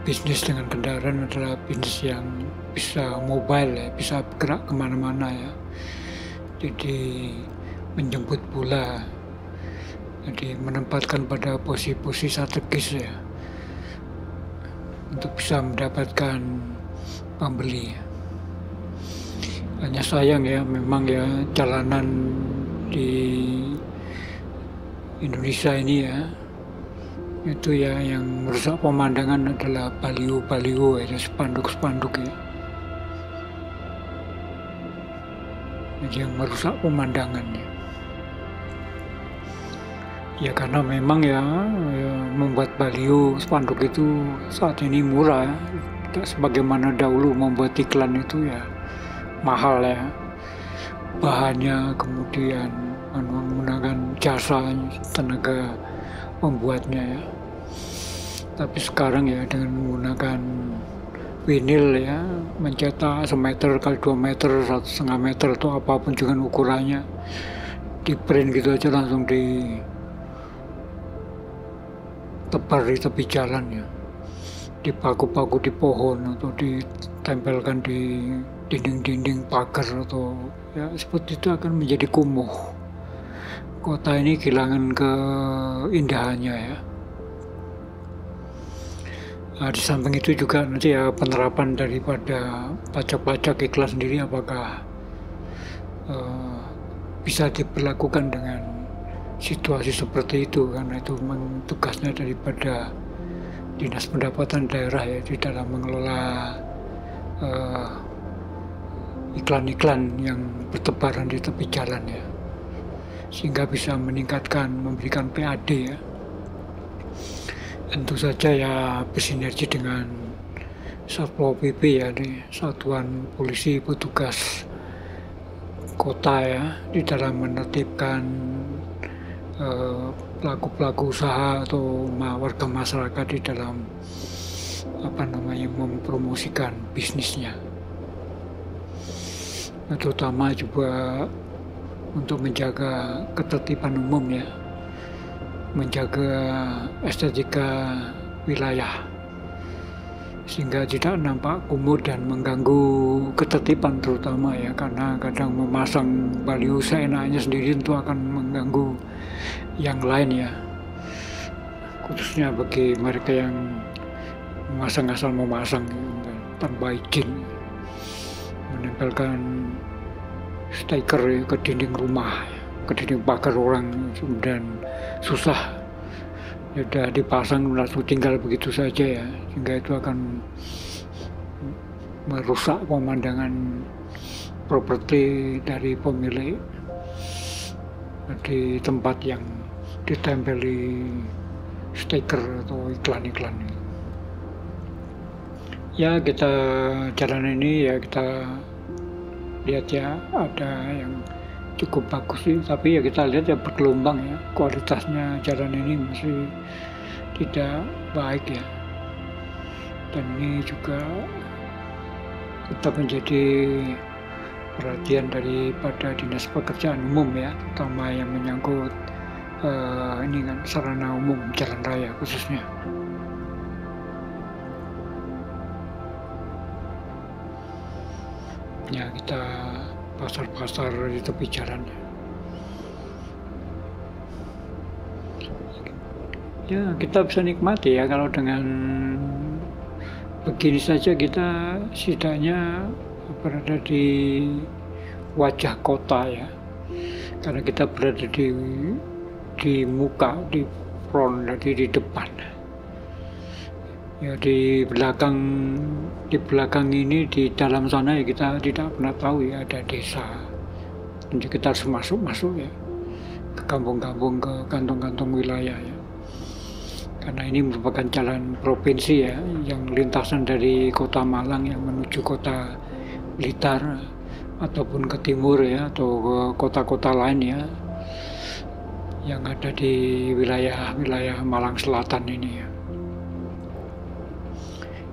bisnis dengan kendaraan adalah bisnis yang bisa mobile ya, bisa bergerak kemana-mana ya. Jadi menjemput bola, jadi menempatkan pada posisi strategis ya, untuk bisa mendapatkan pembeli. Hanya sayang ya, memang ya jalanan di Indonesia ini ya, itu ya yang merusak pemandangan adalah baliho-baliho ya, spanduk-spanduk ya. Jadi yang merusak pemandangannya. Ya karena memang ya membuat baliho spanduk itu saat ini murah, tidak sebagaimana dahulu membuat iklan itu ya mahal ya, bahannya, kemudian menggunakan jasa tenaga membuatnya ya. Tapi sekarang ya dengan menggunakan vinil ya, mencetak semeter kali 2 meter, 1,5 meter atau apapun juga ukurannya, di print gitu aja langsung ditebar di tepi jalan ya, dipaku-paku di pohon atau ditempelkan di dinding-dinding pagar atau ya seperti itu, akan menjadi kumuh. Kota ini kehilangan keindahannya ya. Nah, di samping itu juga nanti ya penerapan daripada pajak-pajak iklan sendiri apakah bisa diberlakukan dengan situasi seperti itu, karena itu memang tugasnya daripada Dinas Pendapatan Daerah ya di dalam mengelola iklan-iklan yang bertebaran di tepi jalan ya, sehingga bisa memberikan PAD ya. Tentu saja ya bersinergi dengan Satpol PP ya, di Satuan Polisi Petugas Kota ya, di dalam menertibkan pelaku-pelaku usaha atau warga masyarakat di dalam mempromosikan bisnisnya. Nah, terutama juga untuk menjaga ketertiban umum ya, menjaga estetika wilayah sehingga tidak nampak kumuh dan mengganggu ketertiban terutama ya, karena kadang memasang baliho seenaknya sendiri tentu akan mengganggu yang lain ya, khususnya bagi mereka yang asal memasang tanpa izin, menempelkan stiker ya, ke dinding rumah, ke dinding pagar orang, dan susah ya, udah dipasang langsung tinggal begitu saja ya, sehingga itu akan merusak pemandangan properti dari pemilik di tempat yang ditempeli stiker atau iklan-iklan. Ya kita jalan ini ya kita lihat ya, ada yang cukup bagus sih, tapi ya kita lihat ya bergelombang ya, kualitasnya jalan ini masih tidak baik ya, dan ini juga tetap menjadi perhatian daripada Dinas Pekerjaan Umum ya, terutama yang menyangkut ini kan sarana umum jalan raya khususnya. Ya kita pasar-pasar di tepi jalan ya, kita bisa nikmati ya kalau dengan begini saja kita setidaknya berada di wajah kota ya, karena kita berada di muka, di front, jadi di depan ya. Di belakang ini, di dalam sana ya kita tidak pernah tahu ya ada desa, jadi kita harus masuk ya ke kampung-kampung, ke kantong-kantong wilayah ya, karena ini merupakan jalan provinsi ya, yang lintasan dari kota Malang yang menuju kota Blitar ataupun ke timur ya, atau ke kota-kota lain ya yang ada di wilayah Malang Selatan ini ya.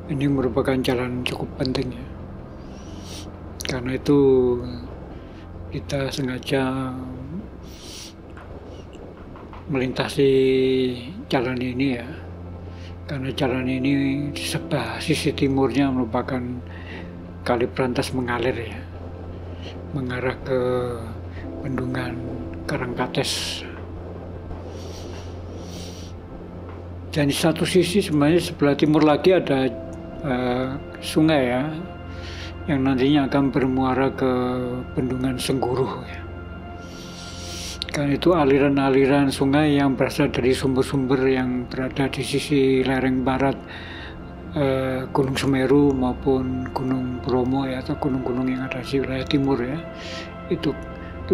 Ini merupakan jalan cukup penting ya, karena itu kita sengaja melintasi jalan ini ya, karena jalan ini di sebelah sisi timurnya merupakan Kali Brantas mengalir ya, mengarah ke Bendungan Karangkates. Dan di satu sisi sebenarnya sebelah timur lagi ada sungai ya, yang nantinya akan bermuara ke Bendungan Sengguruh ya. Kan itu aliran-aliran sungai yang berasal dari sumber-sumber yang berada di sisi lereng barat Gunung Semeru maupun Gunung Bromo ya, atau gunung-gunung yang ada di wilayah timur ya. Itu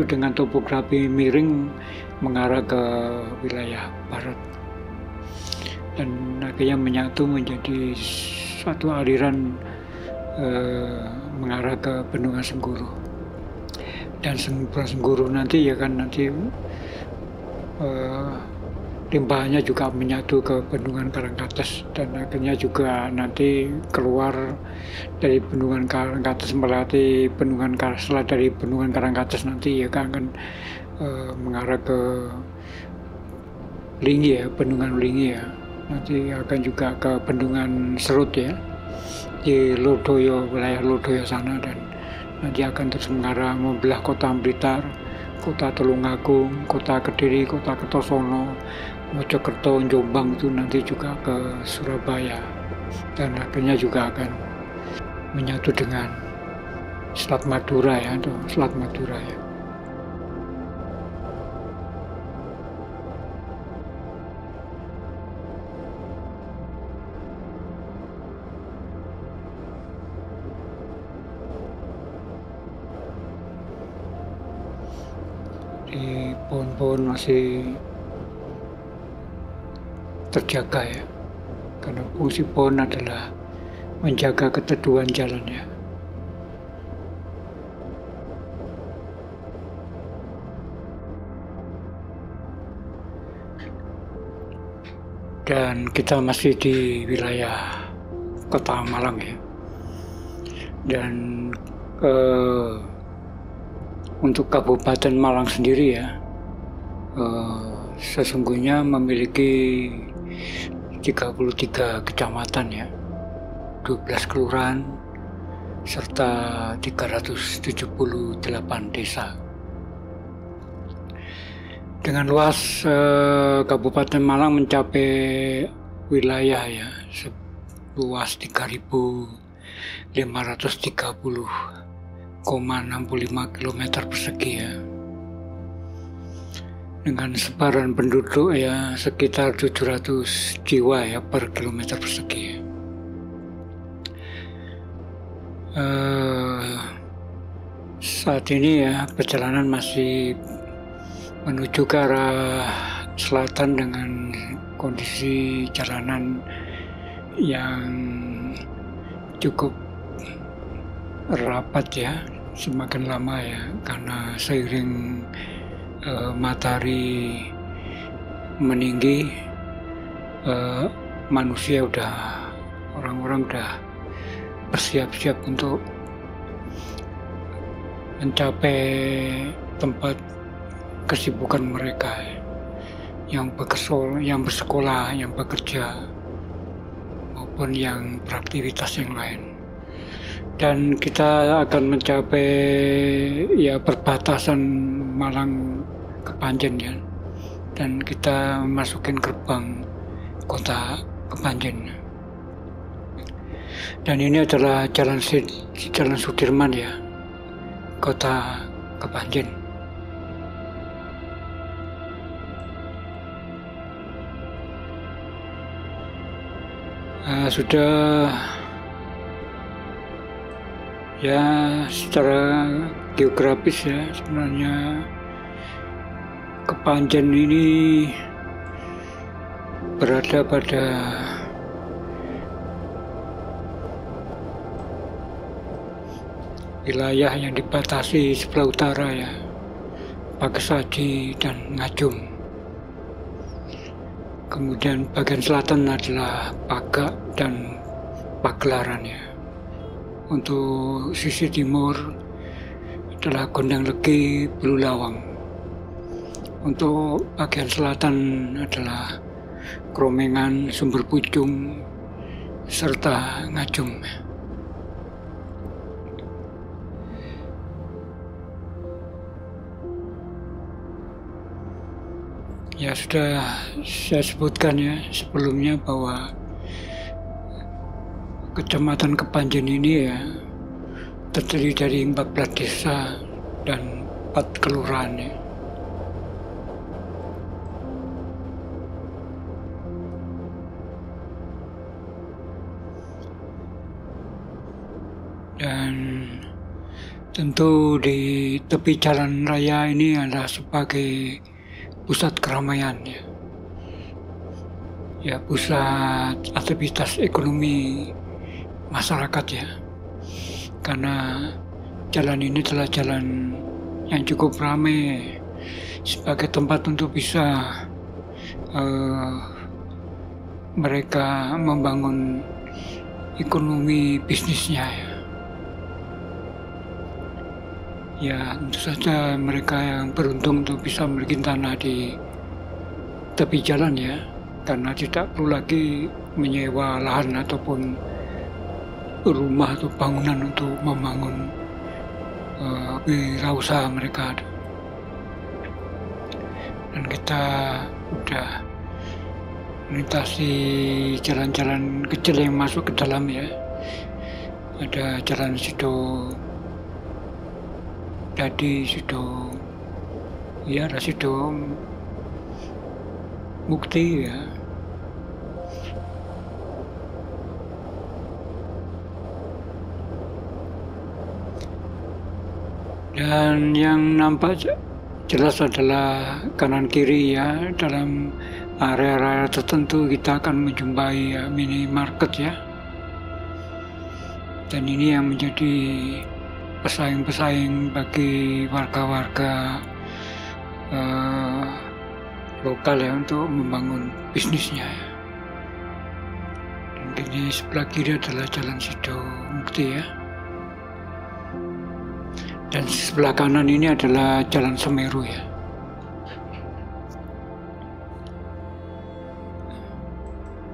dengan topografi miring mengarah ke wilayah barat, dan akhirnya menyatu menjadi satu aliran mengarah ke Bendungan Sengguruh. Dan Sengguruh nanti ya kan nanti limpahannya juga menyatu ke Bendungan Karangkates, dan akhirnya juga nanti keluar dari Bendungan Karangkates melewati setelah dari Bendungan Karangkates nanti ya kan akan mengarah ke Lingi ya, Bendungan Lingi ya. Nanti akan juga ke Bendungan Serut ya, di Lodaya, wilayah Lodaya sana, dan nanti akan terus mengarah membelah kota Blitar, kota Tulungagung, kota Kediri, kota Kertosono, Mojokerto, Jombang, itu nanti juga ke Surabaya, dan akhirnya juga akan menyatu dengan Selat Madura ya, atau Selat Madura ya. Di pohon-pohon masih terjaga ya, karena fungsi pohon adalah menjaga keteduhan jalan ya. Dan kita masih di wilayah Kota Malang ya, dan untuk Kabupaten Malang sendiri ya, sesungguhnya memiliki 33 kecamatan ya, 12 kelurahan, serta 378 desa. Dengan luas Kabupaten Malang mencapai wilayah ya, seluas 3.530,65 km persegi ya, dengan sebaran penduduk ya sekitar 700 jiwa ya per kilometer persegi. Saat ini ya perjalanan masih menuju ke arah selatan dengan kondisi jalanan yang cukup rapat ya, semakin lama ya, karena seiring matahari meninggi, orang-orang udah bersiap-siap untuk mencapai tempat kesibukan mereka, yang bersekolah, yang bekerja, maupun yang beraktivitas yang lain. Dan kita akan mencapai ya perbatasan Malang Kepanjen ya, dan kita masukin gerbang kota Kepanjen. Dan ini adalah Jalan Sudirman ya, kota Kepanjen. Sudah ya, secara geografis ya, sebenarnya Kepanjen ini berada pada wilayah yang dibatasi sebelah utara ya, Pagesaji dan Ngajum. Kemudian bagian selatan adalah Pagak dan Pagelaran ya. Untuk sisi timur adalah Gondang Legi, Bululawang. Untuk bagian selatan adalah Kromengan, Sumber Pucung, serta Ngajum. Ya, sudah saya sebutkan ya sebelumnya bahwa Kecamatan Kepanjen ini ya terdiri dari 14 desa dan 4 kelurahan ya. Dan tentu di tepi jalan raya ini adalah sebagai pusat keramaian ya. Ya, pusat aktivitas ekonomi masyarakat ya. Karena jalan ini adalah jalan yang cukup ramai sebagai tempat untuk bisa mereka membangun ekonomi bisnisnya ya. Ya, tentu saja mereka yang beruntung untuk bisa memiliki tanah di tepi jalan ya, karena tidak perlu lagi menyewa lahan ataupun rumah atau bangunan untuk membangun wirausaha mereka. Dan kita sudah melintasi jalan-jalan kecil yang masuk ke dalam ya. Ada jalan Sido Dadi, Sido, ya ada Sido Mukti ya. Dan yang nampak jelas adalah kanan kiri ya, dalam area-area tertentu kita akan menjumpai ya, minimarket ya. Dan ini yang menjadi pesaing-pesaing bagi warga-warga lokal ya untuk membangun bisnisnya ya. Dan ini sebelah kiri adalah jalan Sido Mukti ya. Dan sebelah kanan ini adalah jalan Semeru ya.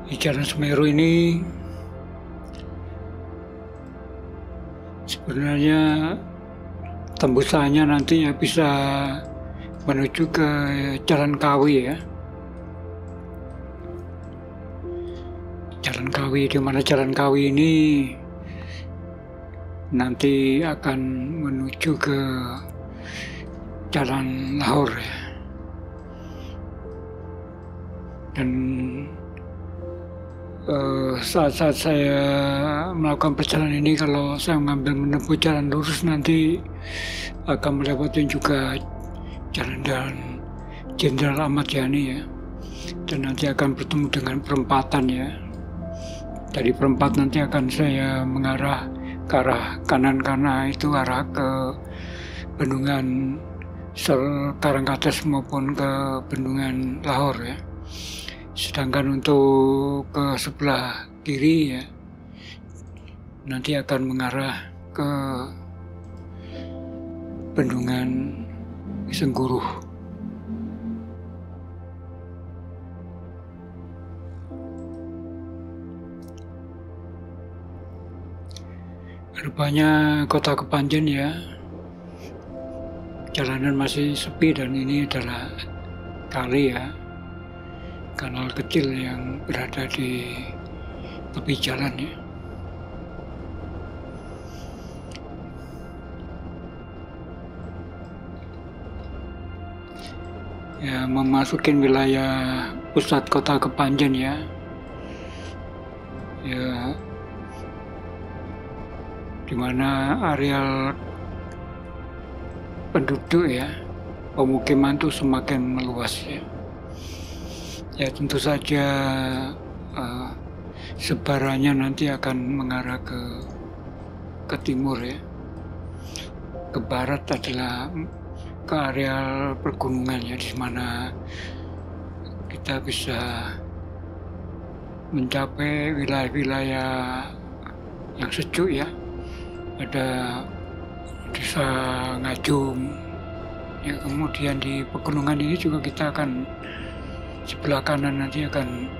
Di jalan Semeru ini sebenarnya tembusannya nantinya bisa menuju ke Jalan Kawi ya. Jalan Kawi, di mana Jalan Kawi ini nanti akan menuju ke Jalan Lahore ya. Dan saat saya melakukan perjalanan ini, kalau saya mengambil menempuh jalan lurus nanti akan melewati juga Jalan Jenderal Ahmad Yani ya. Dan nanti akan bertemu dengan perempatan ya. Dari perempatan nanti akan saya mengarah ke arah kanan, karena itu arah ke Bendungan Karangkates maupun ke Bendungan Lahore ya. Sedangkan untuk ke sebelah kiri ya, nanti akan mengarah ke Bendungan Sengguruh. Rupanya Kota Kepanjen ya, jalanan masih sepi, dan ini adalah kali ya, kanal kecil yang berada di tepi jalan ya. Ya, memasuki wilayah pusat Kota Kepanjen ya. Ya, di mana areal penduduk ya, pemukiman itu semakin meluas ya. Ya, tentu saja sebarannya nanti akan mengarah ke timur ya. Ke barat adalah ke areal pergunungan ya, di mana kita bisa mencapai wilayah-wilayah yang sejuk ya. Ada desa Ngajum ya, kemudian di pegunungan ini juga kita akan sebelah kanan nanti akan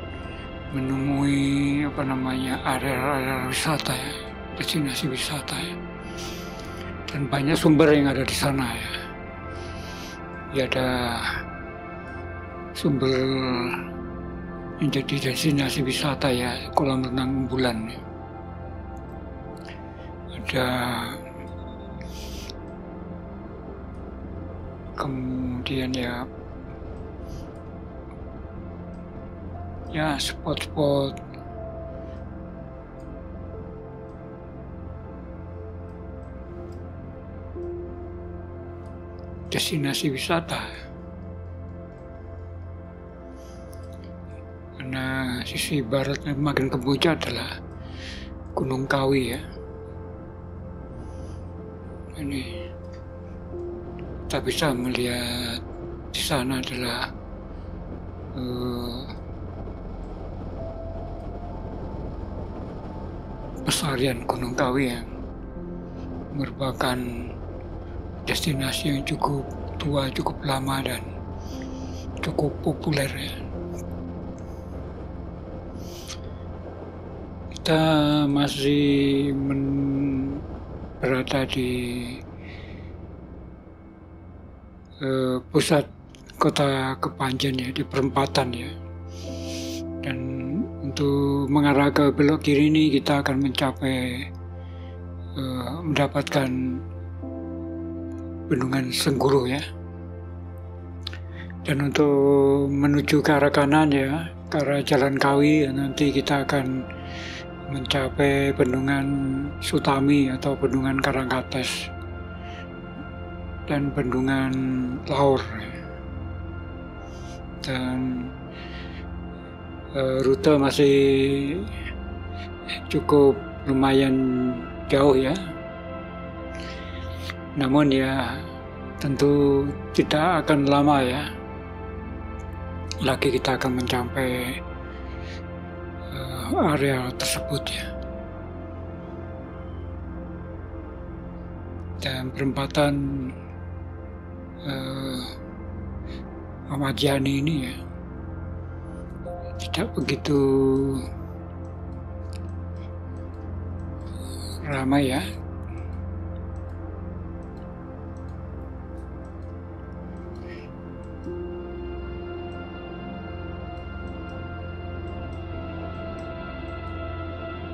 menemui area-area wisata ya, destinasi wisata ya. Dan banyak sumber yang ada di sana ya. Ya, ada sumber yang jadi destinasi wisata ya, kolam renang Umbulan ya. Ada kemudian ya spot-spot destinasi wisata. Karena sisi barat makin ke puncak adalah Gunung Kawi ya. Ini kita bisa melihat di sana adalah pelestarian Gunung Kawi yang merupakan destinasi yang cukup tua, cukup lama dan cukup populer ya. Kita masih berada di pusat kota Kepanjen ya, di perempatan ya. Dan untuk mengarah ke belok kiri ini kita akan mencapai mendapatkan Bendungan Sengguru ya. Dan untuk menuju ke arah kanan ya, ke arah Jalan Kawi, nanti kita akan mencapai Bendungan Sutami atau Bendungan Karangkates dan Bendungan Laur. Dan rute masih cukup lumayan jauh ya. Namun ya tentu tidak akan lama ya. Lagi kita akan mencapai area tersebut ya. Dan perempatan Ahmad Yani ini ya tidak begitu ramai ya.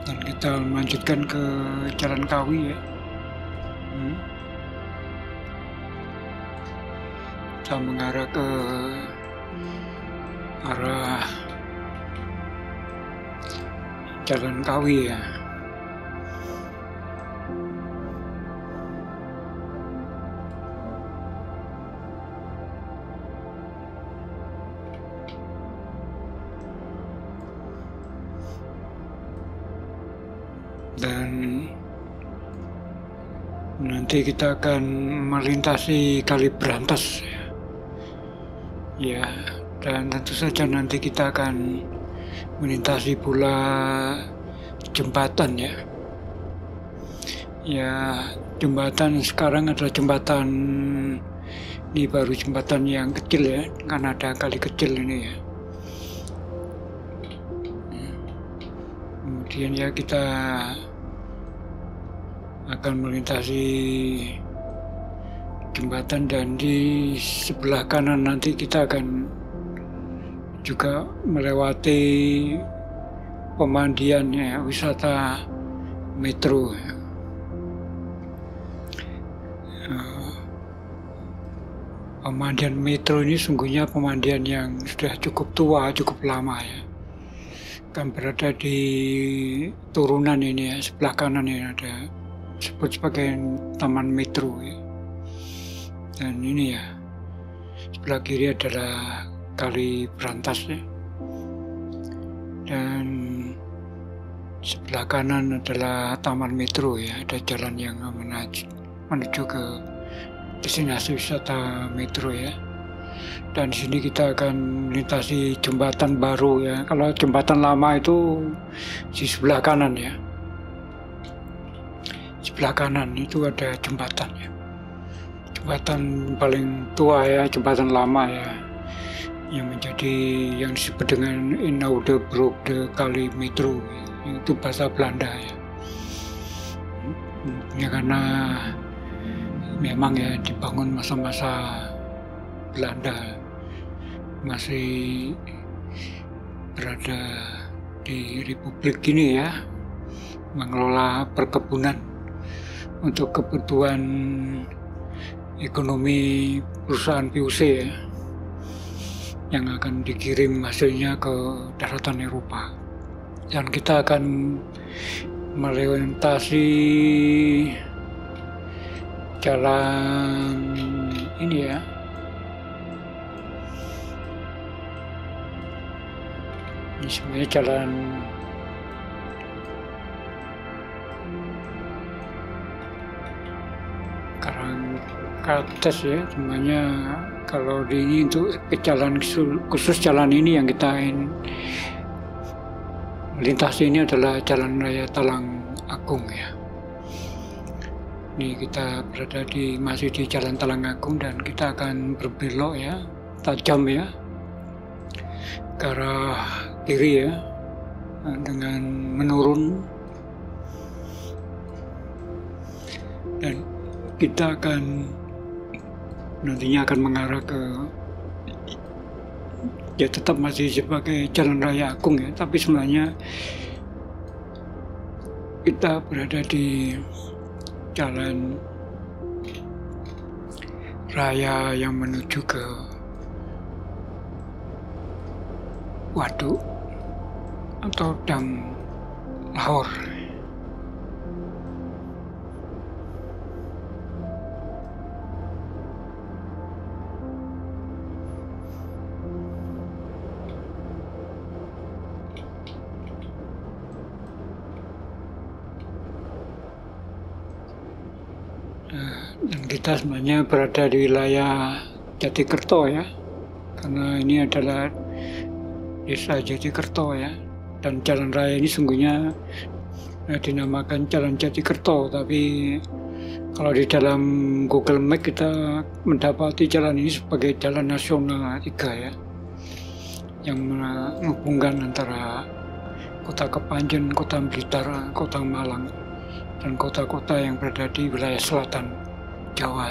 Dan kita melanjutkan ke Jalan Kawi ya. Kita mengarah ke arah Jalan Kawi ya. Dan nanti kita akan melintasi Kali Brantas ya, dan tentu saja nanti kita akan melintasi pula jembatan ya. Ya, jembatan sekarang adalah jembatan, ini baru jembatan yang kecil ya, karena ada kali kecil ini ya. Kemudian ya kita akan melintasi jembatan, dan di sebelah kanan nanti kita akan juga melewati pemandian ya, wisata metro. Pemandian metro ini sungguhnya pemandian yang sudah cukup tua, cukup lama ya. Kan berada di turunan ini ya, sebelah kanan ini ada disebut sebagai Taman Metro ya. Dan ini ya, sebelah kiri adalah Kali Brantas ya. Dan sebelah kanan adalah Taman Metro ya, ada jalan yang menuju ke destinasi wisata metro ya. Dan di sini kita akan melintasi jembatan baru ya. Kalau jembatan lama itu di sebelah kanan ya. Sebelah kanan itu ada jembatan ya. Jembatan paling tua ya, jembatan lama ya, yang disebut dengan Inoudebrug de Kali Metro ya. Itu bahasa Belanda ya. Ya karena memang ya dibangun masa-masa Belanda, masih berada di Republik ini ya, mengelola perkebunan untuk kebutuhan ekonomi perusahaan PUC ya, yang akan dikirim hasilnya ke daratan Eropa. Dan kita akan melintasi jalan ini ya, ini sebenarnya jalan Karangkates ya, semuanya kalau di ini untuk jalan khusus jalan ini yang kita melintasi ini adalah Jalan Raya Talang Agung ya. Ini kita berada masih di Jalan Talang Agung dan kita akan berbelok ya, tajam ya, ke arah kiri ya, dengan menurun, dan kita nantinya akan mengarah ke, ya tetap masih sebagai Jalan Raya Agung ya, tapi sebenarnya kita berada di jalan raya yang menuju ke waduk atau dam Lahor. Dan kita sebenarnya berada di wilayah Jatikerto ya, karena ini adalah desa Jatikerto ya, dan jalan raya ini sungguhnya dinamakan Jalan Jatikerto, tapi kalau di dalam Google Map kita mendapati jalan ini sebagai Jalan Nasional 3 ya, yang menghubungkan antara Kota Kepanjen, Kota Blitar, Kota Malang, dan kota-kota yang berada di wilayah selatan Jawa.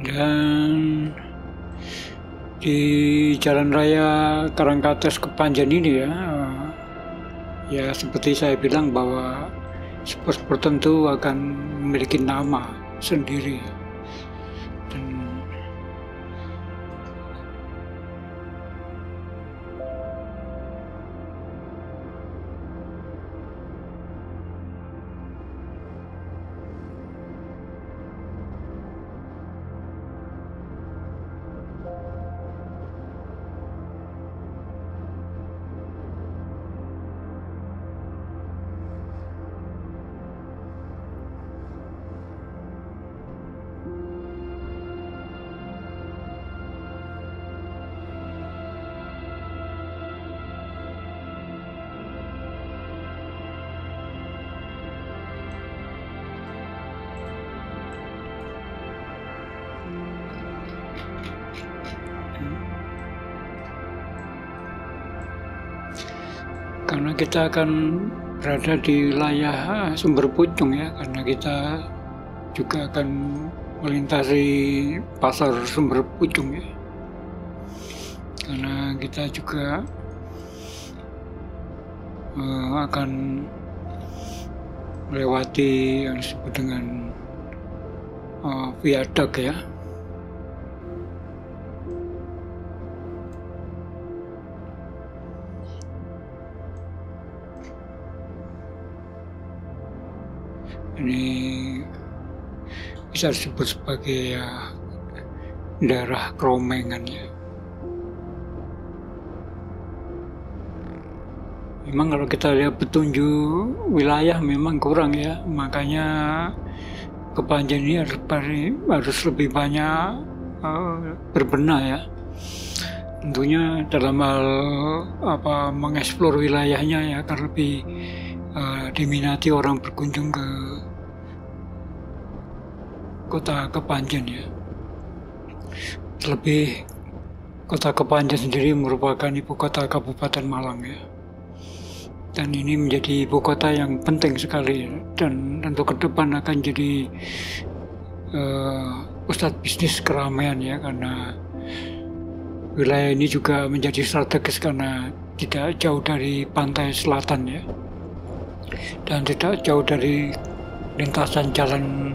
Dan di Jalan Raya Karangkates Kepanjen ini ya seperti saya bilang bahwa spot-spot tertentu akan memiliki nama sendiri. Karena kita akan berada di wilayah Sumber Pucung ya, karena kita juga akan melintasi pasar Sumber Pucung ya, karena kita juga akan melewati yang disebut dengan viadak ya. Ini bisa disebut sebagai daerah Kromengan ya. Memang kalau kita lihat petunjuk wilayah memang kurang ya, makanya Kepanjen ini harus lebih banyak berbenah ya. Tentunya dalam hal mengeksplor wilayahnya ya, agar lebih diminati orang berkunjung ke Kota Kepanjen ya. Terlebih Kota Kepanjen sendiri merupakan ibu kota Kabupaten Malang ya. Dan ini menjadi ibu kota yang penting sekali, dan tentu ke depan akan jadi pusat bisnis keramaian ya, karena wilayah ini juga menjadi strategis karena tidak jauh dari pantai selatan ya, dan tidak jauh dari lintasan jalan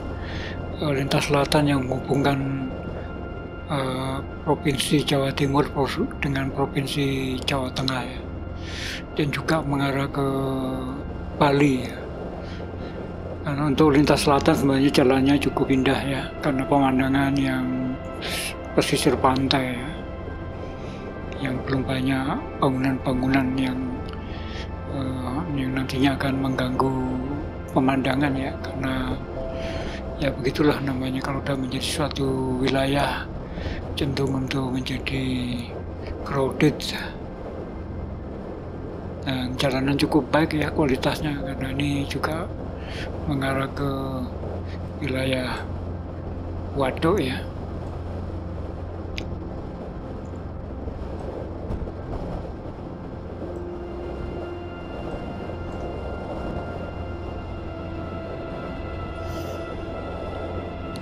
lintas selatan yang menghubungkan Provinsi Jawa Timur dengan Provinsi Jawa Tengah ya. Dan juga mengarah ke Bali ya. Karena untuk lintas selatan sebenarnya jalannya cukup indah ya, karena pemandangan yang pesisir pantai ya, yang belum banyak bangunan-bangunan yang nantinya akan mengganggu pemandangan ya, karena ya begitulah namanya kalau udah menjadi suatu wilayah cenderung untuk menjadi crowded. Dan jalanan cukup baik ya kualitasnya, karena ini juga mengarah ke wilayah waduk ya.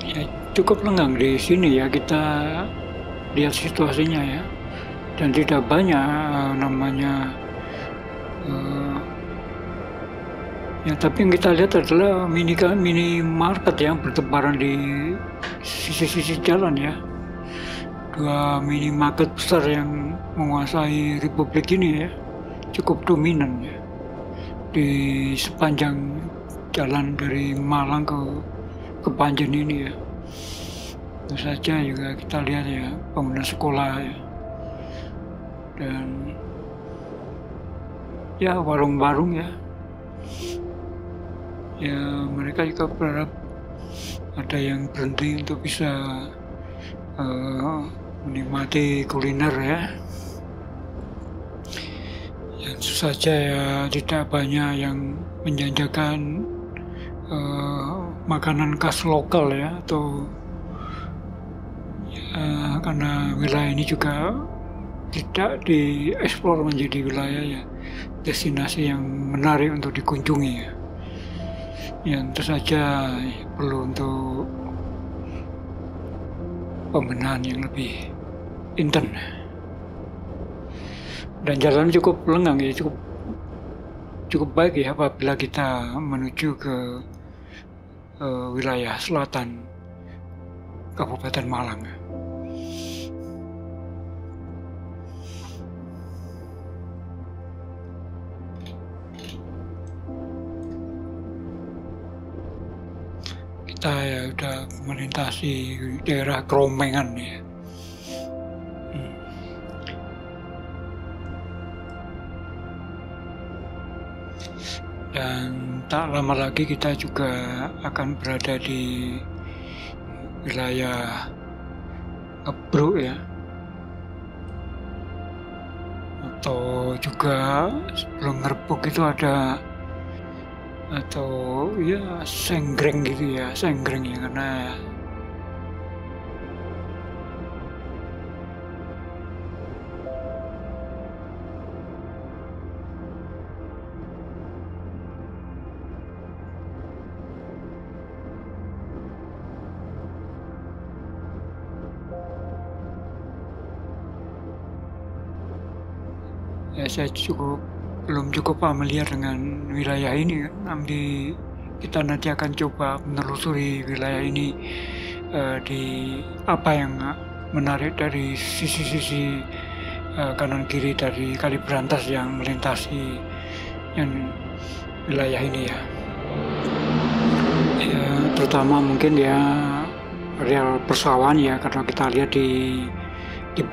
Ya cukup lengang di sini ya, kita lihat situasinya ya, dan tidak banyak namanya ya, tapi yang kita lihat adalah mini market yang bertebaran di sisi-sisi jalan ya. Dua mini market besar yang menguasai Republik ini ya, cukup dominan ya di sepanjang jalan dari Malang ke Panjen ini ya. Tentu saja juga kita lihat ya bangunan sekolah ya, dan ya warung-warung ya. Ya mereka juga berharap ada yang berhenti untuk bisa menikmati kuliner ya. Yang saja ya tidak banyak yang menjanjikan makanan khas lokal ya, atau ya, karena wilayah ini juga tidak dieksplor menjadi wilayah ya destinasi yang menarik untuk dikunjungi ya. Yang tentu saja perlu untuk pembenahan yang lebih intens. Dan jalan cukup lengang ya, cukup baik ya apabila kita menuju ke wilayah selatan Kabupaten Malang. Kita ya udah melintasi daerah Kromengan ya. Dan tak lama lagi kita juga akan berada di wilayah Ngebruk ya, atau juga sebelum Ngerbuk itu ada, atau ya Senggreng gitu ya, Senggreng ya, karena ya saya belum cukup familiar dengan wilayah ini kan. Nanti kita nanti akan coba menelusuri wilayah ini di apa yang menarik dari sisi-sisi kanan kiri dari Kali Berantas yang melintasi yang wilayah ini ya. Ya terutama mungkin ya areal persawahan ya, karena kita lihat di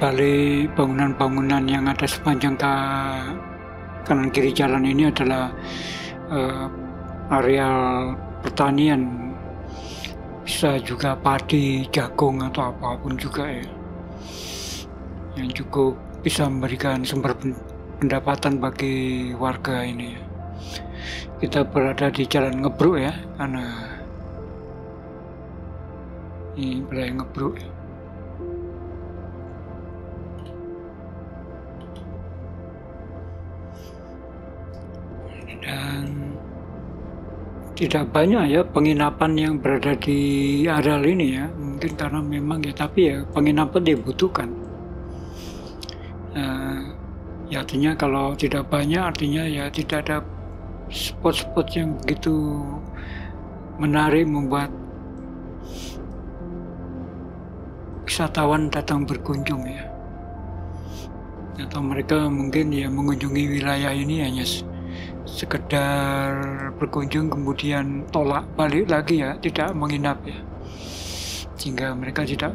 balik bangunan-bangunan yang ada sepanjang kanan kiri jalan ini adalah areal pertanian, bisa juga padi, jagung atau apapun juga ya, yang cukup bisa memberikan sumber pendapatan bagi warga ini ya. Kita berada di Jalan Ngebruk ya, karena ini wilayah Ngebruk ya. Dan tidak banyak ya penginapan yang berada di areal ini ya, mungkin karena memang ya, tapi ya penginapan dibutuhkan. Ya artinya kalau tidak banyak artinya ya tidak ada spot-spot yang begitu menarik membuat wisatawan datang berkunjung ya. Atau mereka mungkin ya mengunjungi wilayah ini hanya sekedar berkunjung kemudian tolak balik lagi ya, tidak menginap ya. Sehingga mereka tidak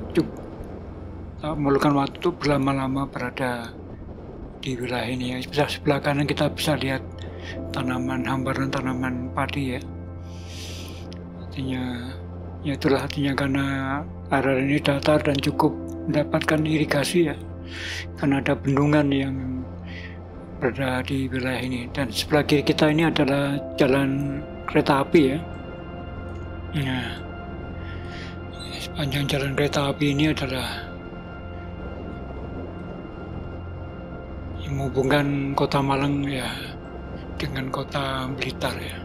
memerlukan waktu berlama-lama berada di wilayah ini ya. Sebelah kanan kita bisa lihat tanaman hamparan tanaman padi ya. Artinya ya itulah artinya karena area ini datar dan cukup mendapatkan irigasi ya. Karena ada bendungan yang berada di wilayah ini, dan sebelah kiri kita ini adalah jalan kereta api ya. Nah, sepanjang jalan kereta api ini adalah yang menghubungkan kota Malang ya dengan kota Blitar ya.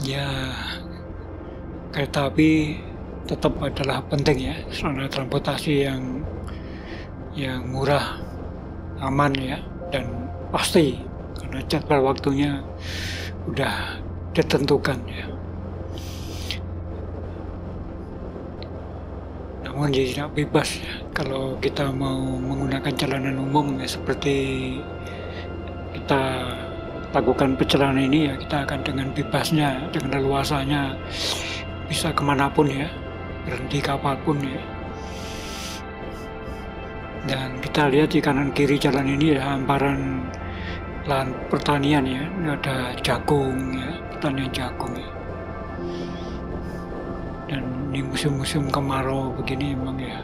Ya, kereta api tetap adalah penting ya, sarana transportasi yang murah, aman ya, dan pasti karena jadwal waktunya udah ditentukan ya. Namun ya tidak bebas ya, kalau kita mau menggunakan jalanan umum ya, seperti kita lakukan perjalanan ini ya, kita akan dengan bebasnya, dengan leluasanya bisa kemanapun ya, berhenti kapanpun ya. Dan kita lihat di kanan kiri jalan ini ya, hamparan lahan pertanian ya, ini ada jagung ya, pertanian jagung ya. Dan ini musim-musim kemarau begini memang ya,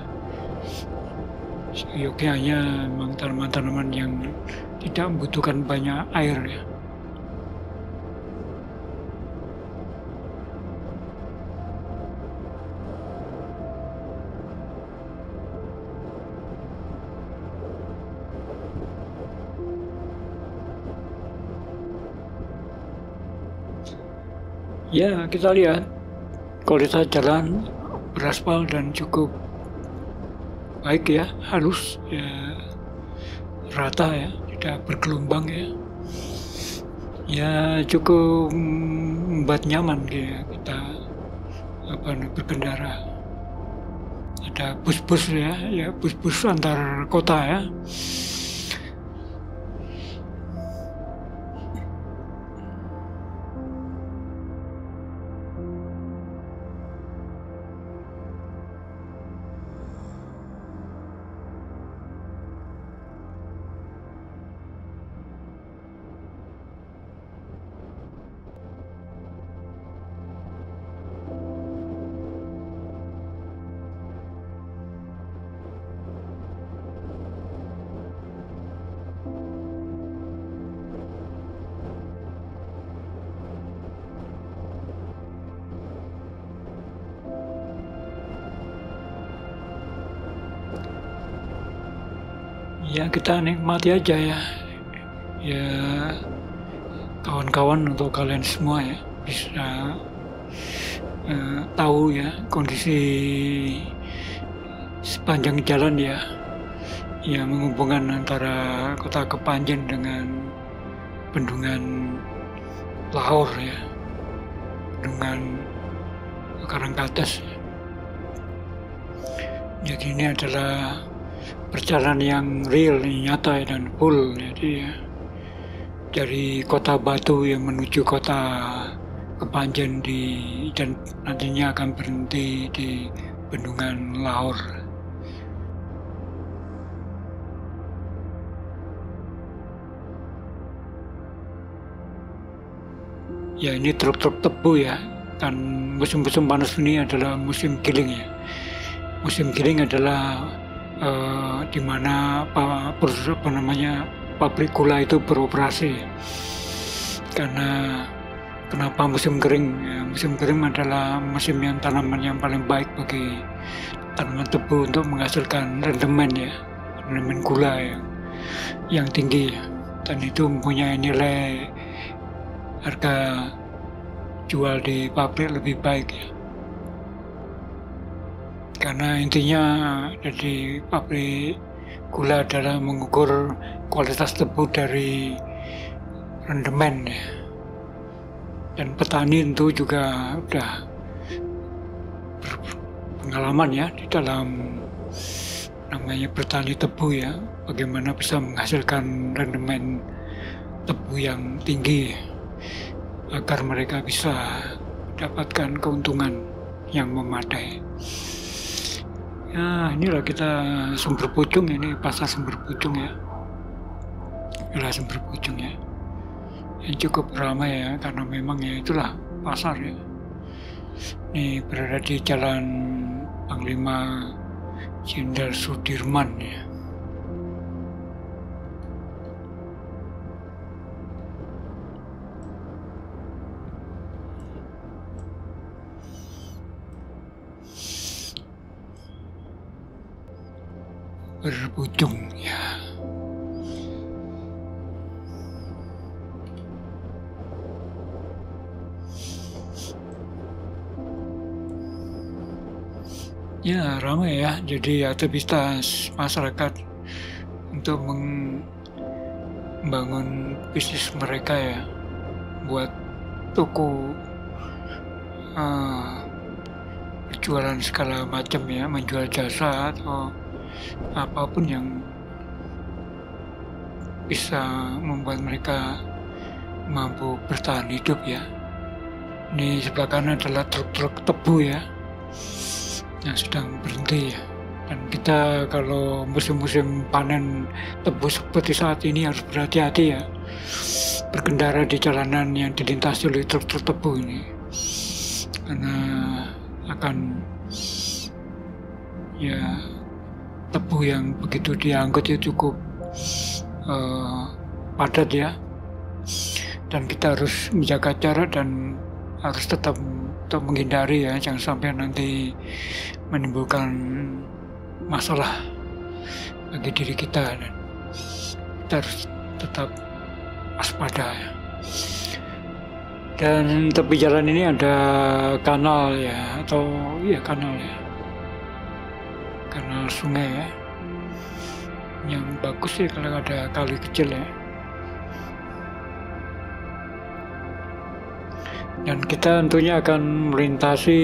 yogyanya memang tanaman-tanaman yang tidak membutuhkan banyak air ya. Ya, kita lihat kualitas jalan beraspal dan cukup baik ya, halus ya, rata ya, tidak bergelombang ya. Ya cukup membuat nyaman ya kita berkendara. Ada bus-bus ya, bus-bus antar kota ya. Ya kita nikmati aja ya, ya kawan-kawan atau kalian semua ya bisa tahu ya kondisi sepanjang jalan ya, yang menghubungkan antara kota Kepanjen dengan bendungan Lahore ya, bendungan Karangkates. Jadi ini adalah perjalanan yang real, nyata dan full. Jadi ya, dari kota Batu yang menuju kota Kepanjen dan nantinya akan berhenti di bendungan Lahore. Ya ini truk-truk tebu ya, kan musim-musim panas ini adalah musim giling ya. Musim giling adalah di mana pabrik gula itu beroperasi. Karena kenapa musim kering? Ya, musim kering adalah musim yang tanaman yang paling baik bagi tanaman tebu untuk menghasilkan rendemen ya, rendemen gula yang tinggi ya. Dan itu mempunyai nilai harga jual di pabrik lebih baik ya. karena intinya dari pabrik gula adalah mengukur kualitas tebu dari rendemen ya. Dan petani tentu juga udah berpengalaman ya di dalam namanya bertani tebu ya, bagaimana bisa menghasilkan rendemen tebu yang tinggi agar mereka bisa mendapatkan keuntungan yang memadai. Ya, inilah kita Sumber Pucung, ini pasar Sumber Pucung ya. Wilayah Sumber Pucung ya. Yang cukup ramai ya, karena memang ya itulah pasar ya. Ini berada di Jalan Panglima Jenderal Sudirman ya. Berpucung ya. Ya ramai ya, jadi aktivitas masyarakat untuk membangun bisnis mereka ya, buat toko, berjualan segala macam ya, menjual jasa atau apapun yang bisa membuat mereka mampu bertahan hidup ya. Ini sebelah kanan adalah truk-truk tebu ya, yang sedang berhenti ya. Dan kita kalau musim-musim panen tebu seperti saat ini harus berhati-hati ya, berkendara di jalanan yang dilintasi oleh truk-truk tebu ini, karena akan ya, tebu yang begitu diangkut itu cukup padat ya, dan kita harus menjaga jarak dan harus tetap untuk menghindari ya, jangan sampai nanti menimbulkan masalah bagi diri kita, dan kita harus tetap waspada ya. Dan tepi jalan ini ada kanal ya, atau iya kanal ya, kanal sungai ya, yang bagus sih kalau ada kali kecil ya. Dan kita tentunya akan melintasi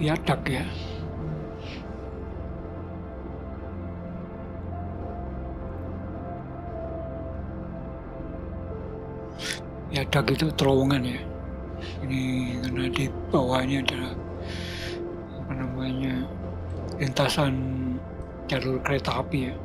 viadak ya. Viadak itu terowongan ya. Ini karena di bawahnya ada lintasan jalur kereta api ya.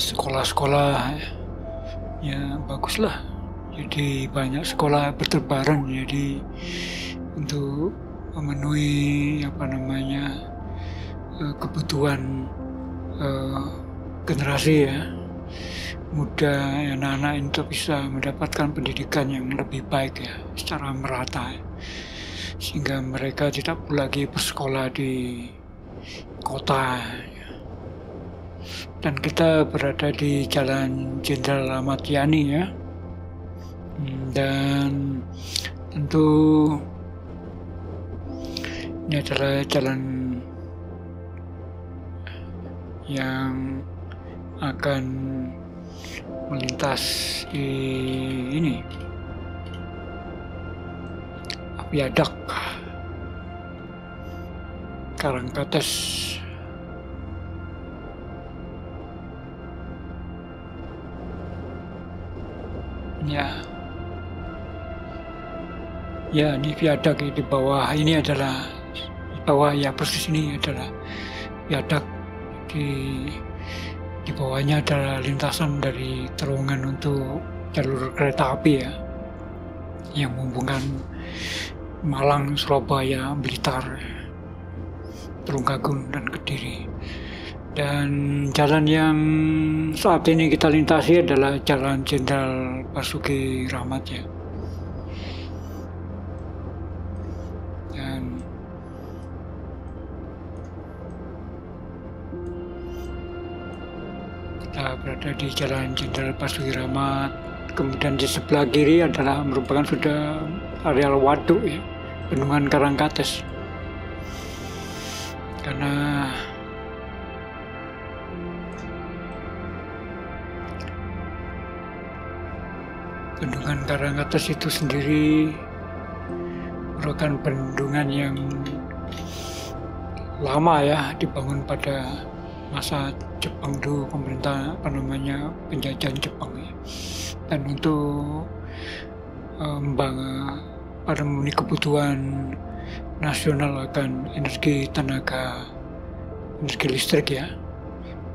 Sekolah-sekolah ya baguslah. Jadi banyak sekolah berterbaran, jadi untuk memenuhi kebutuhan generasi ya muda, anak-anak itu bisa mendapatkan pendidikan yang lebih baik ya, secara merata ya. Sehingga mereka tidak perlu lagi bersekolah di kota ya. Dan kita berada di Jalan Jenderal Ahmad Yani ya, dan tentu ini adalah jalan yang akan melintas di ini viadak Karangkates ya. Ya, ini viadak di bawah ini adalah ya, persis ini adalah viadak. Di bawahnya adalah lintasan dari terowongan untuk jalur kereta api ya, yang menghubungkan Malang, Surabaya, Blitar, Tulungagung dan Kediri. Dan jalan yang saat ini kita lintasi adalah Jalan Jenderal Basuki Rahmat ya. Dan kita berada di Jalan Jenderal Basuki Rahmat. Kemudian di sebelah kiri adalah merupakan sudah areal waduk ya, Bendungan Karangkates. Karena Bendungan Karangkates itu sendiri merupakan bendungan yang lama ya, dibangun pada masa Jepang dulu, pemerintah penjajahan Jepang ya. Dan untuk memenuhi kebutuhan nasional akan energi listrik ya,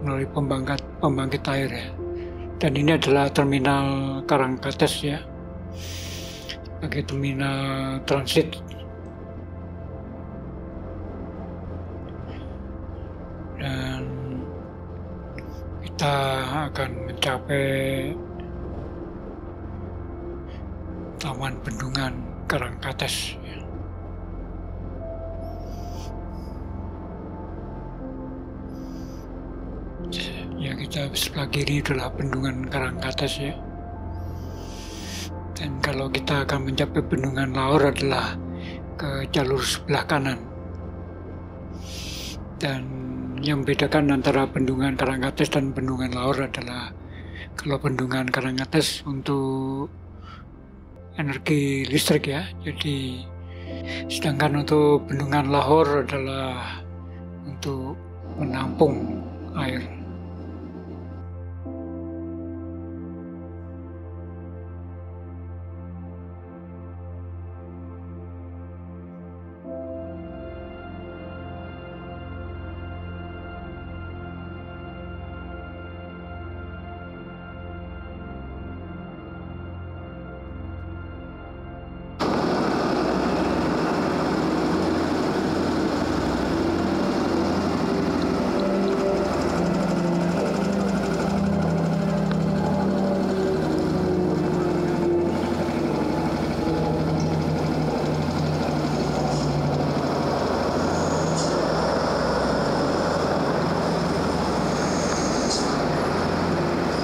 melalui pembangkit air ya. Dan ini adalah terminal Karangkates ya, sebagai terminal transit. Dan kita akan mencapai Taman Bendungan Karangkates ya. Ya, kita sebelah kiri adalah Bendungan Karangkates ya. Dan kalau kita akan mencapai Bendungan Lahor adalah ke jalur sebelah kanan. Dan yang membedakan antara Bendungan Karangkates dan Bendungan Lahor adalah kalau Bendungan Karangkates untuk energi listrik ya. Jadi sedangkan untuk Bendungan Lahor adalah untuk menampung air.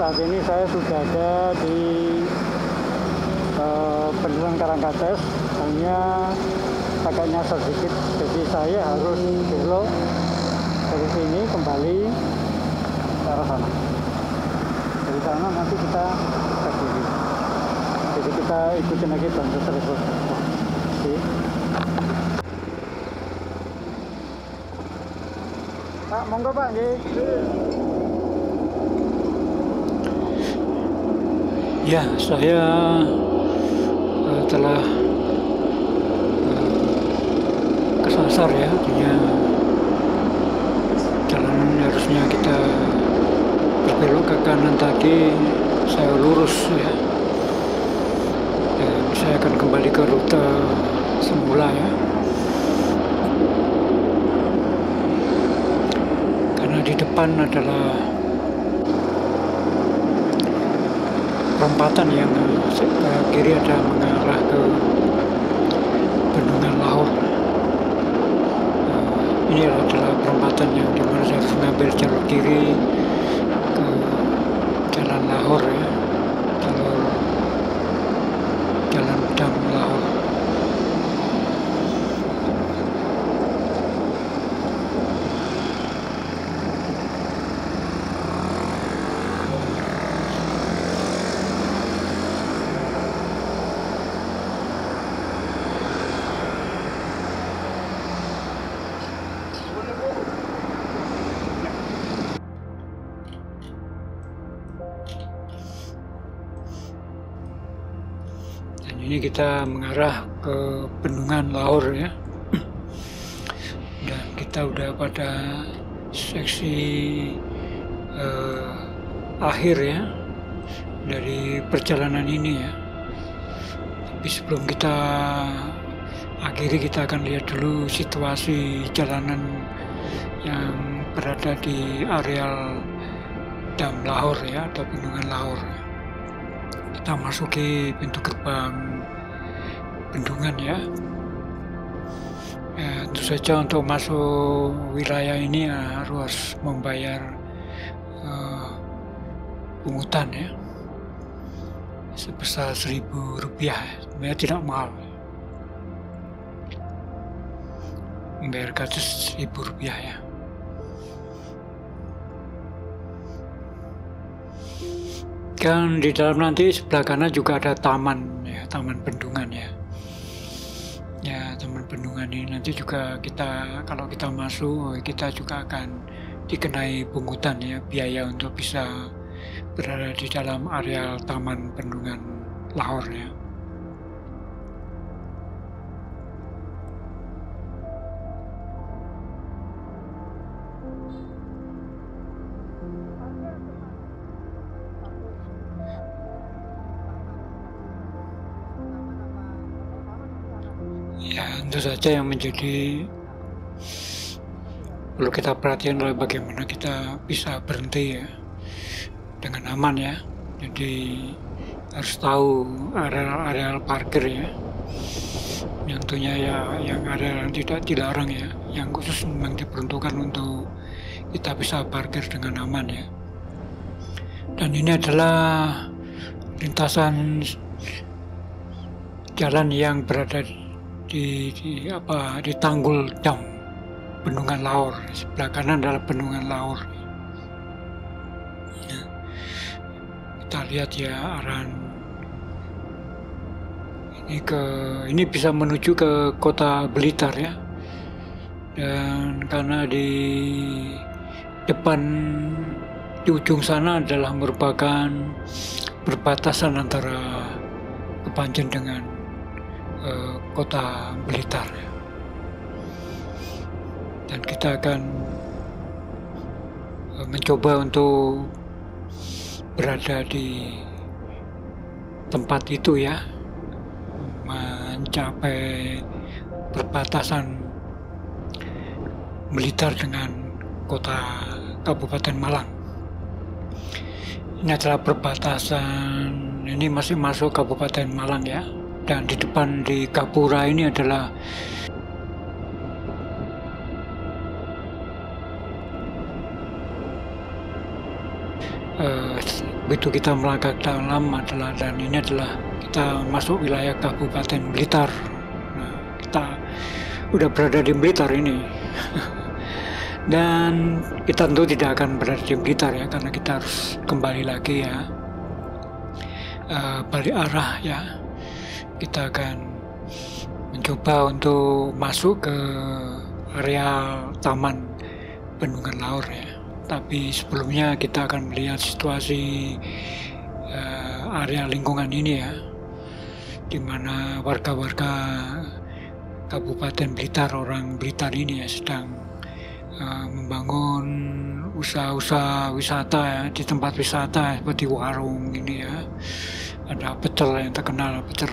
Saat ini saya sudah ada di Bendungan Karangkates, hanya agak nyasar sedikit, jadi saya harus belok dari sini kembali ke arah sana. Dari sana nanti kita ke kiri. Jadi kita ikutin lagi bantu tersebut. Pak, monggo Pak, nggih. Ya, saya telah kesasar ya, artinya jalan harusnya kita berbelok ke kanan, tadi saya lurus ya, dan saya akan kembali ke rute semula ya, karena di depan adalah perempatan yang sebelah kiri ada mengarah ke Bendungan Lahor. Ini adalah perempatan yang dimana saya harus mengambil jalur kiri ke Jalan Lahor ya, Jalan Dam Lahor. Ini kita mengarah ke Bendungan Lahor ya, dan kita udah pada seksi akhir ya dari perjalanan ini ya. Tapi sebelum kita akhiri, kita akan lihat dulu situasi jalanan yang berada di areal Dam Lahor ya, atau Bendungan Lahor. Kita masuki pintu gerbang bendungan ya. Tentu saja untuk masuk wilayah ini harus membayar pungutan ya, sebesar Rp1.000. Sebenarnya tidak mahal, membayar karcis Rp1.000 ya. Kan di dalam nanti sebelah kanan juga ada taman ya, taman bendungan ya. Ya, taman bendungan ini nanti juga kalau kita masuk, kita juga akan dikenai pungutan ya, biaya untuk bisa berada di dalam areal taman bendungan Lahor ya. Ya, tentu saja yang menjadi perlu kita perhatikan adalah bagaimana kita bisa berhenti ya dengan aman ya. Jadi harus tahu areal parkir ya, yang tentunya ya yang areal yang tidak dilarang ya, yang khusus memang diperuntukkan untuk kita bisa parkir dengan aman ya. Dan ini adalah lintasan jalan yang berada di tanggul dam Bendungan Lahor. Sebelah kanan adalah Bendungan Lahor ya. Kita lihat ya arahan ini bisa menuju ke kota Blitar ya, dan karena di depan di ujung sana adalah merupakan perbatasan antara Kepanjen dengan kota Blitar ya. Dan kita akan mencoba untuk berada di tempat itu ya, mencapai perbatasan Blitar dengan kota Kabupaten Malang. Ini adalah perbatasan, ini masih masuk Kabupaten Malang ya. Dan di depan di Gapura ini adalah begitu kita melangkah ke dalam dan ini adalah kita masuk wilayah Kabupaten Blitar. Nah, kita udah berada di Blitar ini. Dan kita tentu tidak akan berada di Blitar ya, karena kita harus kembali lagi ya, balik arah ya. Kita akan mencoba untuk masuk ke area Taman Bendungan Lahor ya. Tapi sebelumnya kita akan melihat situasi area lingkungan ini ya, di mana warga-warga Kabupaten Blitar, orang Blitar ini ya, sedang membangun usaha-usaha wisata ya, di tempat wisata seperti warung ini ya. Ada pecel yang terkenal, pecel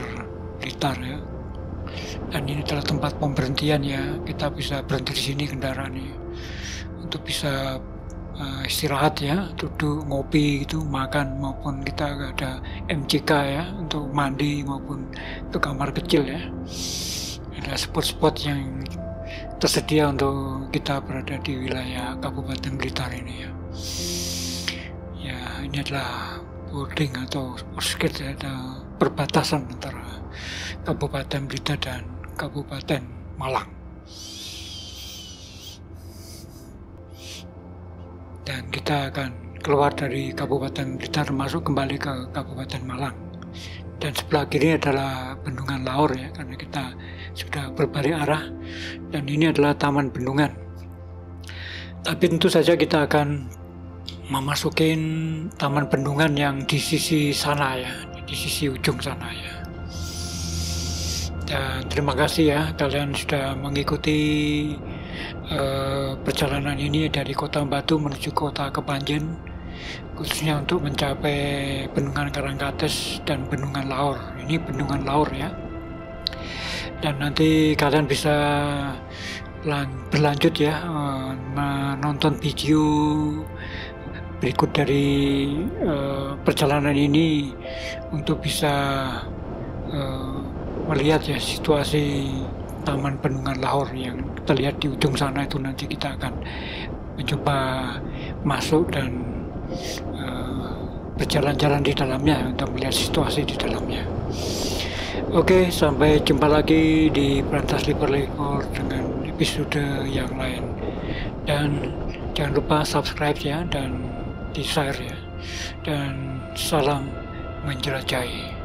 Blitar ya. Dan ini adalah tempat pemberhentian ya, kita bisa berhenti di sini kendaraan ya, untuk bisa istirahat ya, duduk ngopi gitu, makan, maupun kita ada MCK ya untuk mandi maupun ke kamar kecil ya. Ada spot-spot yang tersedia untuk kita berada di wilayah Kabupaten Blitar ini ya. Ya, ini adalah bording atau outskirts, ada perbatasan antara Kabupaten Blitar dan Kabupaten Malang. Dan kita akan keluar dari Kabupaten Blitar, masuk kembali ke Kabupaten Malang. Dan sebelah kiri adalah Bendungan Lahor ya, karena kita sudah berbalik arah. Dan ini adalah Taman Bendungan. Tapi tentu saja kita akan memasukin Taman Bendungan yang di sisi sana ya, di sisi ujung sana ya. Dan terima kasih ya kalian sudah mengikuti perjalanan ini dari Kota Batu menuju Kota Kepanjen, khususnya untuk mencapai Bendungan Karangkates dan Bendungan Lahor. Ini Bendungan Lahor ya. Dan nanti kalian bisa berlanjut ya, menonton video berikut dari perjalanan ini untuk bisa melihat ya situasi Taman Bendungan Lahore yang kita lihat di ujung sana. Itu nanti kita akan mencoba masuk dan berjalan-jalan di dalamnya untuk melihat situasi di dalamnya. Oke, sampai jumpa lagi di Berantas Libur dengan episode yang lain. Dan jangan lupa subscribe ya, dan di share ya. Dan salam menjelajahi.